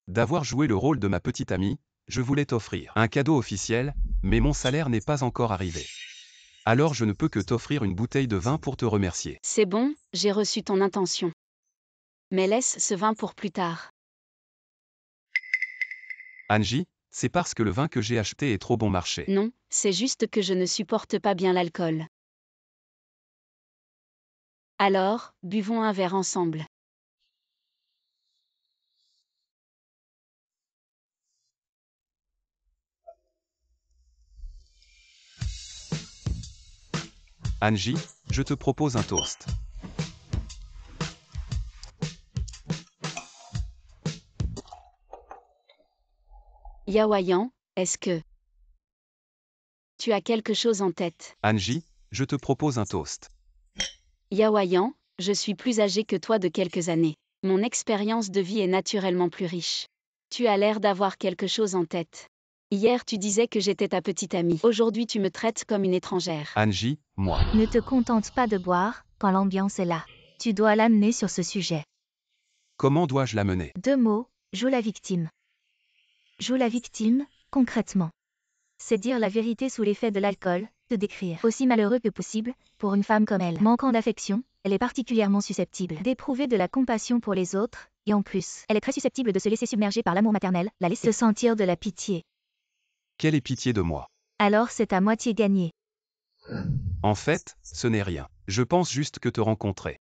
D'avoir joué le rôle de ma petite amie, je voulais t'offrir un cadeau officiel, mais mon salaire n'est pas encore arrivé. Alors je ne peux que t'offrir une bouteille de vin pour te remercier. C'est bon, j'ai reçu ton intention. Mais laisse ce vin pour plus tard. Angie, c'est parce que le vin que j'ai acheté est trop bon marché. Non, c'est juste que je ne supporte pas bien l'alcool. Alors, buvons un verre ensemble. Angie, je te propose un toast. Yaoyan, est-ce que tu as quelque chose en tête? Angie, je te propose un toast. Yaoyan, je suis plus âgé que toi de quelques années. Mon expérience de vie est naturellement plus riche. Tu as l'air d'avoir quelque chose en tête. Hier tu disais que j'étais ta petite amie. Aujourd'hui tu me traites comme une étrangère. Angie, moi. Ne te contente pas de boire, quand l'ambiance est là. Tu dois l'amener sur ce sujet. Comment dois-je l'amener? 2 mots, joue la victime. Joue la victime, concrètement. C'est dire la vérité sous l'effet de l'alcool, te décrire aussi malheureux que possible, pour une femme comme elle. Manquant d'affection, elle est particulièrement susceptible d'éprouver de la compassion pour les autres, et en plus, elle est très susceptible de se laisser submerger par l'amour maternel, la laisser se sentir de la pitié. Quelle est pitié de moi? Alors c'est à moitié gagné. En fait, ce n'est rien. Je pense juste que te rencontrer.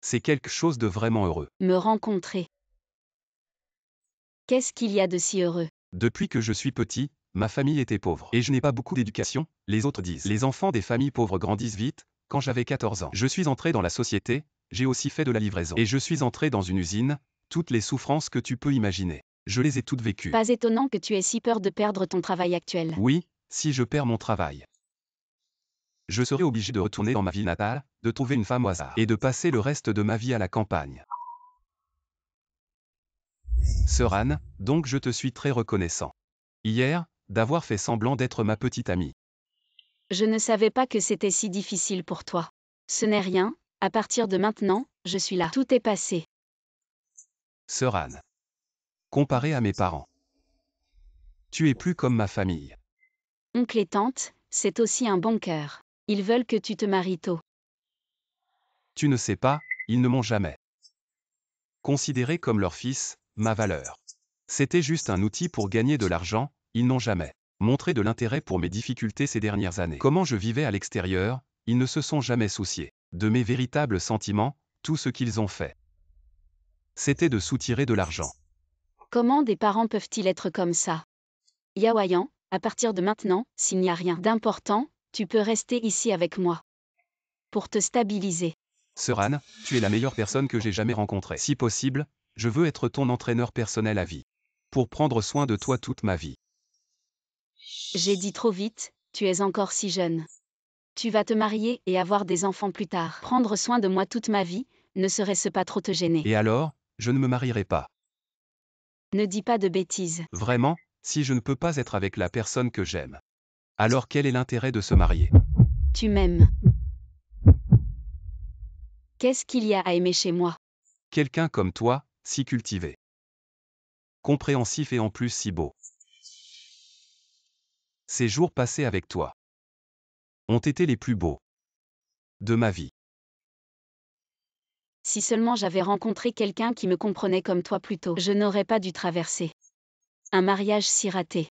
C'est quelque chose de vraiment heureux. Me rencontrer. Qu'est-ce qu'il y a de si heureux? Depuis que je suis petit, ma famille était pauvre. Et je n'ai pas beaucoup d'éducation, les autres disent. Les enfants des familles pauvres grandissent vite. Quand j'avais 14 ans, je suis entré dans la société, j'ai aussi fait de la livraison. Et je suis entré dans une usine, toutes les souffrances que tu peux imaginer. Je les ai toutes vécues. Pas étonnant que tu aies si peur de perdre ton travail actuel. Oui, si je perds mon travail. Je serai obligé de retourner dans ma ville natale, de trouver une femme au hasard, et de passer le reste de ma vie à la campagne. Sœur Anne, donc je te suis très reconnaissant. Hier, d'avoir fait semblant d'être ma petite amie. Je ne savais pas que c'était si difficile pour toi. Ce n'est rien, à partir de maintenant, je suis là. Tout est passé. Sœur Anne. Comparé à mes parents. Tu es plus comme ma famille. Oncle et tante, c'est aussi un bon cœur. Ils veulent que tu te maries tôt. Tu ne sais pas, ils ne m'ont jamais considéré comme leur fils, ma valeur. C'était juste un outil pour gagner de l'argent, ils n'ont jamais montré de l'intérêt pour mes difficultés ces dernières années. Comment je vivais à l'extérieur, ils ne se sont jamais souciés de mes véritables sentiments, tout ce qu'ils ont fait. C'était de soutirer de l'argent. Comment des parents peuvent-ils être comme ça? Yaoyan, à partir de maintenant, s'il n'y a rien d'important, tu peux rester ici avec moi. Pour te stabiliser. Sœur Anne, tu es la meilleure personne que j'ai jamais rencontrée. Si possible, je veux être ton entraîneur personnel à vie. Pour prendre soin de toi toute ma vie. J'ai dit trop vite, tu es encore si jeune. Tu vas te marier et avoir des enfants plus tard. Prendre soin de moi toute ma vie, ne serait-ce pas trop te gêner? Et alors, je ne me marierai pas. Ne dis pas de bêtises. Vraiment, si je ne peux pas être avec la personne que j'aime. Alors quel est l'intérêt de se marier? Tu m'aimes. Qu'est-ce qu'il y a à aimer chez moi? Quelqu'un comme toi, si cultivé. Compréhensif et en plus si beau. Ces jours passés avec toi ont été les plus beaux de ma vie. Si seulement j'avais rencontré quelqu'un qui me comprenait comme toi plus tôt, je n'aurais pas dû traverser un mariage si raté.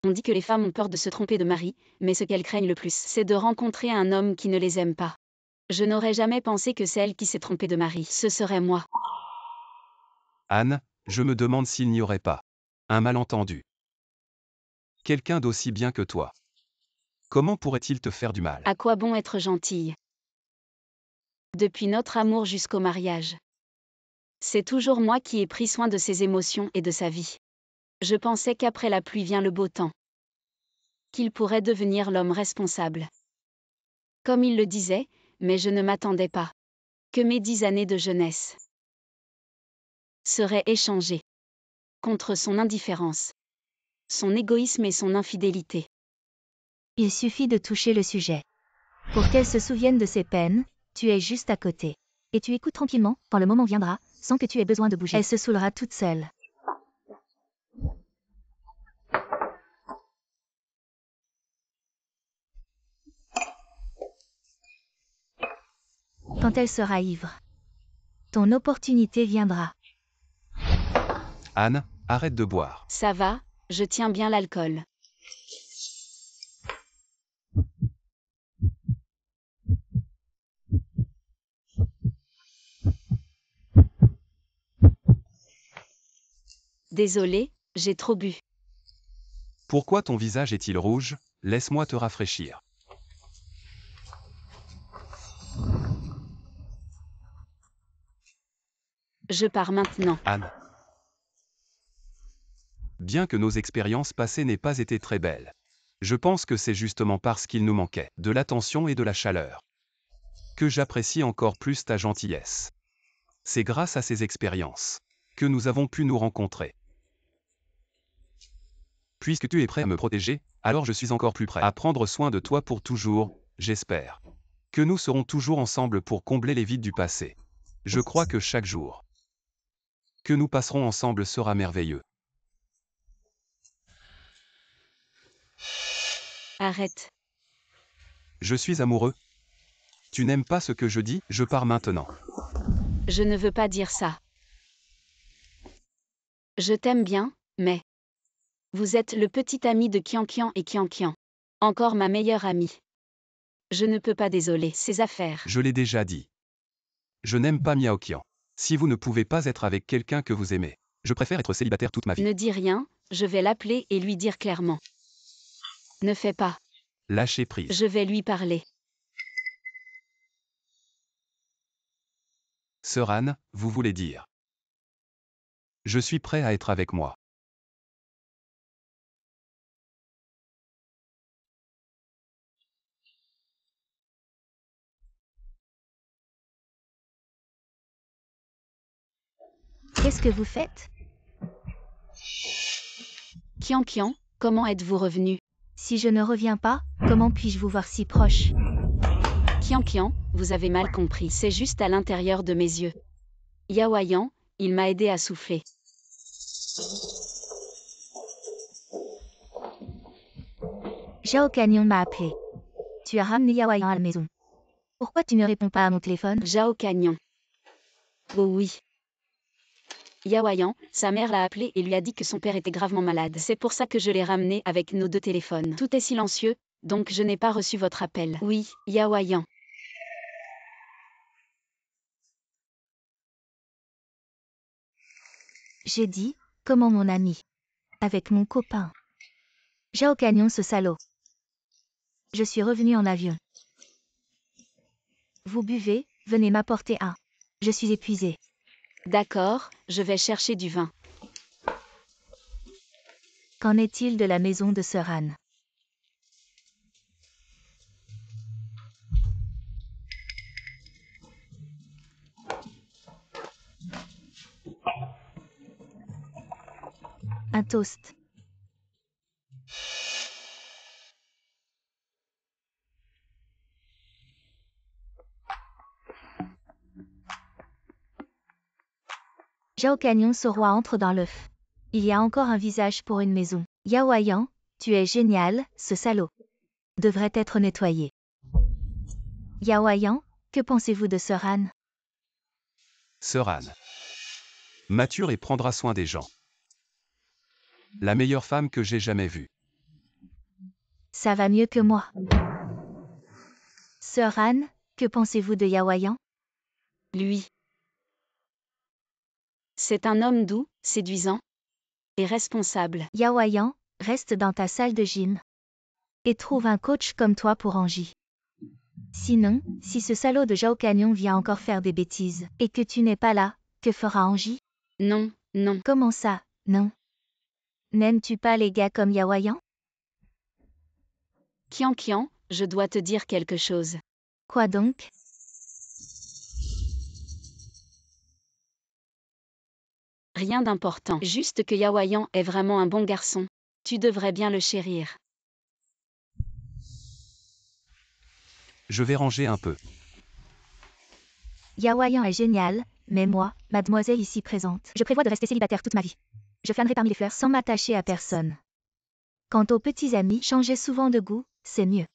On dit que les femmes ont peur de se tromper de mari, mais ce qu'elles craignent le plus, c'est de rencontrer un homme qui ne les aime pas. Je n'aurais jamais pensé que celle qui s'est trompée de mari, ce serait moi. Anne, je me demande s'il n'y aurait pas un malentendu. Quelqu'un d'aussi bien que toi. Comment pourrait-il te faire du mal? À quoi bon être gentille? Depuis notre amour jusqu'au mariage. C'est toujours moi qui ai pris soin de ses émotions et de sa vie. Je pensais qu'après la pluie vient le beau temps. Qu'il pourrait devenir l'homme responsable. Comme il le disait, mais je ne m'attendais pas que mes 10 années de jeunesse seraient échangées contre son indifférence. son égoïsme et son infidélité. Il suffit de toucher le sujet. Pour qu'elle se souvienne de ses peines, tu es juste à côté. Et tu écoutes tranquillement, quand le moment viendra, sans que tu aies besoin de bouger. Elle se saoulera toute seule. Quand elle sera ivre. Ton opportunité viendra. Anne, arrête de boire. Ça va, je tiens bien l'alcool. Désolée, j'ai trop bu. Pourquoi ton visage est-il rouge? Laisse-moi te rafraîchir. Je pars maintenant. Anne. Bien que nos expériences passées n'aient pas été très belles, je pense que c'est justement parce qu'il nous manquait de l'attention et de la chaleur que j'apprécie encore plus ta gentillesse. C'est grâce à ces expériences que nous avons pu nous rencontrer. Puisque tu es prêt à me protéger, alors je suis encore plus prêt à prendre soin de toi pour toujours, j'espère que nous serons toujours ensemble pour combler les vides du passé. Je crois que chaque jour que nous passerons ensemble sera merveilleux. Arrête. Je suis amoureux. Tu n'aimes pas ce que je dis, je pars maintenant. Je ne veux pas dire ça. Je t'aime bien, mais... Vous êtes le petit ami de Kian et Kian. Encore ma meilleure amie. Je ne peux pas désoler ces affaires. Je l'ai déjà dit. Je n'aime pas Miaokian. Si vous ne pouvez pas être avec quelqu'un que vous aimez, je préfère être célibataire toute ma vie. Ne dis rien, je vais l'appeler et lui dire clairement. Ne fais pas. Lâchez prise. Je vais lui parler. Sœur Anne, vous voulez dire. Je suis prêt à être avec moi. Qu'est-ce que vous faites? Kian, comment êtes-vous revenu? Si je ne reviens pas, comment puis-je vous voir si proche? Kian, vous avez mal compris. C'est juste à l'intérieur de mes yeux. Yaoyan, il m'a aidé à souffler. Zhao Canyon m'a appelé. Tu as ramené Yaoyan à la maison. Pourquoi tu ne réponds pas à mon téléphone? Zhao Canyon. Oh oui. Yaoyan, sa mère l'a appelé et lui a dit que son père était gravement malade. C'est pour ça que je l'ai ramené avec nos 2 téléphones. Tout est silencieux, donc je n'ai pas reçu votre appel. Oui, Yaoyan. J'ai dit, comment mon ami? Avec mon copain. Zhao Canyon ce salaud. Je suis revenu en avion. Vous buvez, venez m'apporter un. Je suis épuisée. D'accord, je vais chercher du vin. Qu'en est-il de la maison de Sœur Anne? Un toast. Zhao Canyon ce roi entre dans l'œuf. Il y a encore un visage pour une maison. Yaoyan, tu es génial, ce salaud. Devrait être nettoyé. Yaoyan, que pensez-vous de Sœur Anne? Sœur Anne. Mature et prendra soin des gens. La meilleure femme que j'ai jamais vue. Ça va mieux que moi. Sœur Anne, que pensez-vous de Yaoyan? Lui. C'est un homme doux, séduisant et responsable. Yaoyan, reste dans ta salle de gym. Et trouve un coach comme toi pour Angie. Sinon, si ce salaud de Zhao Canyon vient encore faire des bêtises, et que tu n'es pas là, que fera Angie? Non. Comment ça, non? N'aimes-tu pas les gars comme Yaoyan? Kian, je dois te dire quelque chose. Quoi donc? Rien d'important. Juste que Yaoyan est vraiment un bon garçon. Tu devrais bien le chérir. Je vais ranger un peu. Yaoyan est génial, mais moi, mademoiselle ici présente, je prévois de rester célibataire toute ma vie. Je flânerai parmi les fleurs sans m'attacher à personne. Quant aux petits amis, changer souvent de goût, c'est mieux.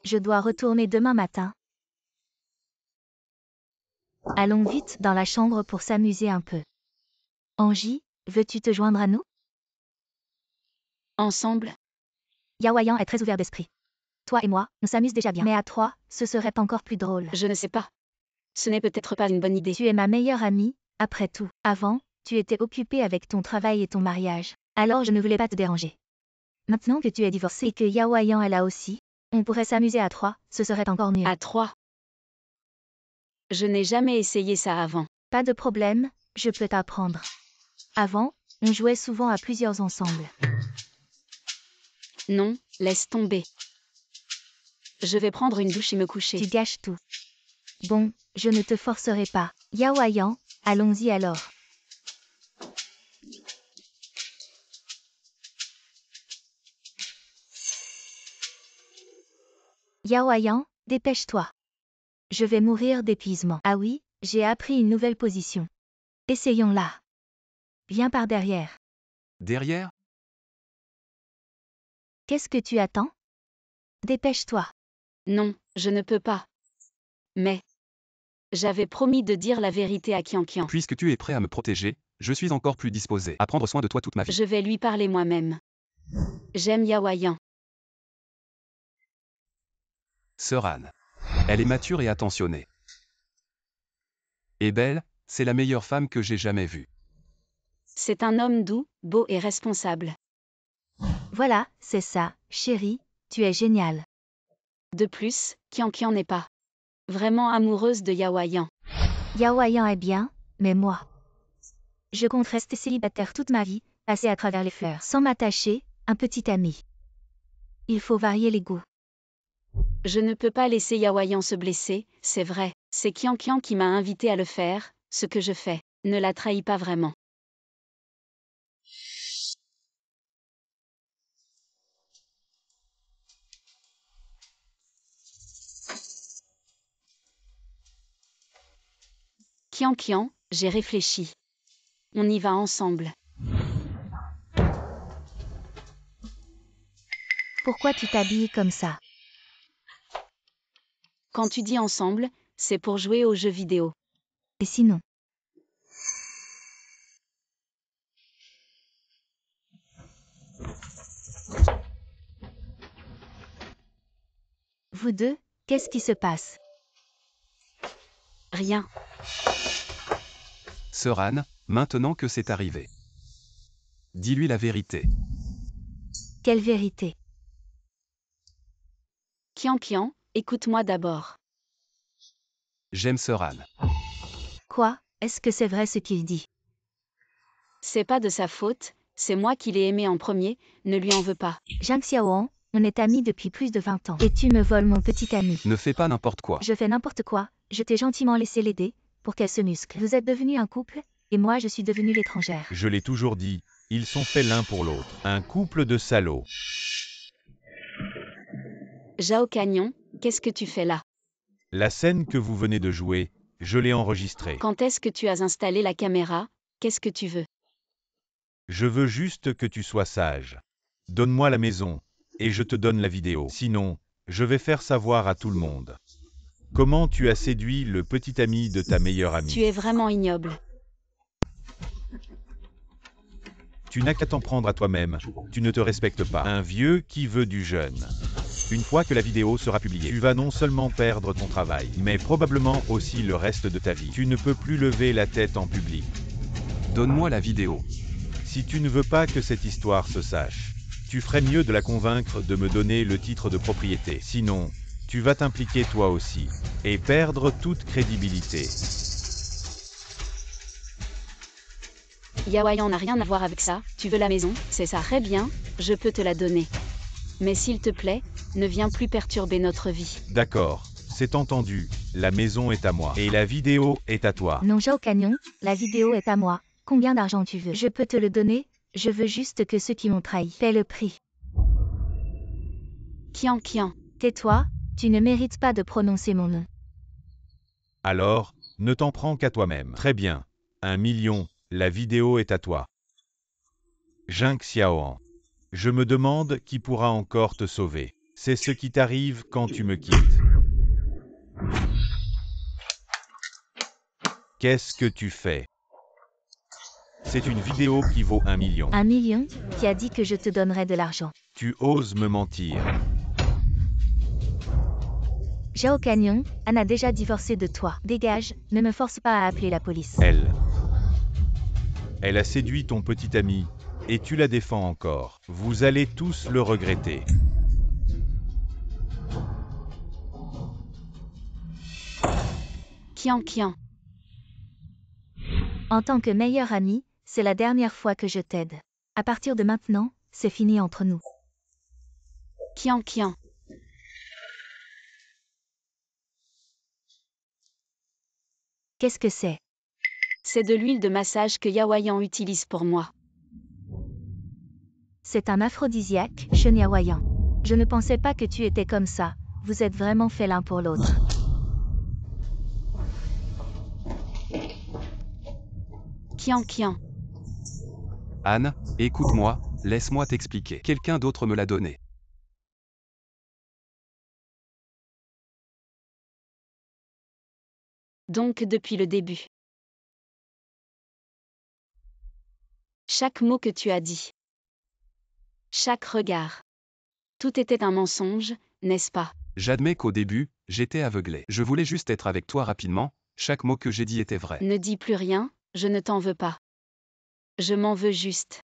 Je dois retourner demain matin. Allons vite dans la chambre pour s'amuser un peu. Angie, veux-tu te joindre à nous? Ensemble? Yaoyan est très ouvert d'esprit. Toi et moi, on s'amuse déjà bien. Mais à trois, ce serait encore plus drôle. Je ne sais pas. Ce n'est peut-être pas une bonne idée. Tu es ma meilleure amie, après tout. Avant, tu étais occupée avec ton travail et ton mariage. Alors je ne voulais pas te déranger. Maintenant que tu es divorcée et que Yaoyan est là aussi, on pourrait s'amuser à trois, ce serait encore mieux. À 3. Je n'ai jamais essayé ça avant. Pas de problème, je peux t'apprendre. Avant, on jouait souvent à plusieurs ensemble. Non, laisse tomber. Je vais prendre une douche et me coucher. Tu gâches tout. Bon, je ne te forcerai pas. Yaoyan, allons-y alors. Yaoyan, dépêche-toi. Je vais mourir d'épuisement. Ah oui, j'ai appris une nouvelle position. Essayons-la. Viens par derrière. Derrière? Qu'est-ce que tu attends? Dépêche-toi. Non, je ne peux pas. Mais j'avais promis de dire la vérité à Qianqian. Puisque tu es prêt à me protéger, je suis encore plus disposé à prendre soin de toi toute ma vie. Je vais lui parler moi-même. J'aime Yaoyan. Sœur Anne. Elle est mature et attentionnée. Et belle, c'est la meilleure femme que j'ai jamais vue. C'est un homme doux, beau et responsable. Voilà, c'est ça, chérie, tu es géniale. De plus, Qianqian n'est pas vraiment amoureuse de Yaoyan. Yaoyan est bien, mais moi. Je compte rester célibataire toute ma vie, passer à travers les fleurs, sans m'attacher, un petit ami. Il faut varier les goûts. Je ne peux pas laisser Yaoyan se blesser, c'est vrai. C'est Qianqian qui m'a invité à le faire, ce que je fais ne la trahit pas vraiment. Qianqian, j'ai réfléchi. On y va ensemble. Pourquoi tu t'habilles comme ça? Quand tu dis ensemble, c'est pour jouer aux jeux vidéo. Et sinon? Vous deux, qu'est-ce qui se passe? Rien. Sœur Anne, maintenant que c'est arrivé. Dis-lui la vérité. Quelle vérité? Qianqian, écoute-moi d'abord. J'aime Sœur Anne. Quoi? Est-ce que c'est vrai ce qu'il dit? C'est pas de sa faute, c'est moi qui l'ai aimé en premier, ne lui en veux pas. Zhang Xiaoan, on est amis depuis plus de 20 ans. Et tu me voles mon petit ami. Ne fais pas n'importe quoi. Je fais n'importe quoi, je t'ai gentiment laissé l'aider, pour qu'elle se muscle. Vous êtes devenus un couple, et moi je suis devenue l'étrangère. Je l'ai toujours dit, ils sont faits l'un pour l'autre. Un couple de salauds. Zhao Canyon, qu'est-ce que tu fais là? La scène que vous venez de jouer, je l'ai enregistrée. Quand est-ce que tu as installé la caméra? Qu'est-ce que tu veux? Je veux juste que tu sois sage. Donne-moi la maison, et je te donne la vidéo. Sinon, je vais faire savoir à tout le monde. Comment tu as séduit le petit ami de ta meilleure amie. Tu es vraiment ignoble. Tu n'as qu'à t'en prendre à toi-même, tu ne te respectes pas. Un vieux qui veut du jeune. Une fois que la vidéo sera publiée, tu vas non seulement perdre ton travail, mais probablement aussi le reste de ta vie. Tu ne peux plus lever la tête en public. Donne-moi la vidéo. Si tu ne veux pas que cette histoire se sache, tu ferais mieux de la convaincre de me donner le titre de propriété. Sinon, tu vas t'impliquer toi aussi, et perdre toute crédibilité. Yaoyan n'a rien à voir avec ça, tu veux la maison, c'est ça. Très bien, je peux te la donner. Mais s'il te plaît, ne viens plus perturber notre vie. D'accord, c'est entendu, la maison est à moi, et la vidéo est à toi. Non, Zhao Canyon, la vidéo est à moi, Combien d'argent tu veux? Je peux te le donner, je veux juste que ceux qui m'ont trahi paient le prix. Kian Kian. Tais-toi, tu ne mérites pas de prononcer mon nom. Alors, ne t'en prends qu'à toi-même. Très bien. 1 million, la vidéo est à toi. Jing Xiaoan. Je me demande qui pourra encore te sauver. C'est ce qui t'arrive quand tu me quittes. Qu'est-ce que tu fais? C'est une vidéo qui vaut 1 million. 1 million? Qui a dit que je te donnerais de l'argent? Tu oses me mentir. Zhao Canyon, Anne a déjà divorcé de toi. Dégage, ne me force pas à appeler la police. Elle a séduit ton petit ami, et tu la défends encore. Vous allez tous le regretter. Kian Kian. En tant que meilleur ami, c'est la dernière fois que je t'aide. À partir de maintenant, c'est fini entre nous. Kian Kian. Qu'est-ce que c'est? C'est de l'huile de massage que Yaoyan utilise pour moi. C'est un aphrodisiaque, Shenyawayan. Je ne pensais pas que tu étais comme ça. Vous êtes vraiment faits l'un pour l'autre. Kian Kian. Anne, écoute-moi, laisse-moi t'expliquer. Quelqu'un d'autre me l'a donné. Donc depuis le début. Chaque mot que tu as dit. Chaque regard. Tout était un mensonge, n'est-ce pas? J'admets qu'au début, j'étais aveuglé. Je voulais juste être avec toi rapidement, chaque mot que j'ai dit était vrai. Ne dis plus rien, je ne t'en veux pas. Je m'en veux juste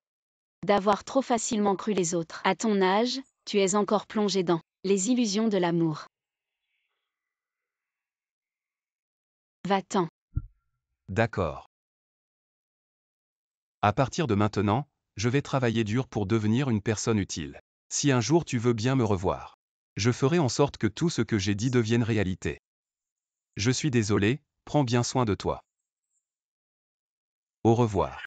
d'avoir trop facilement cru les autres. À ton âge, tu es encore plongé dans les illusions de l'amour. Va-t'en. D'accord. À partir de maintenant, je vais travailler dur pour devenir une personne utile. Si un jour tu veux bien me revoir, je ferai en sorte que tout ce que j'ai dit devienne réalité. Je suis désolé, prends bien soin de toi. Au revoir.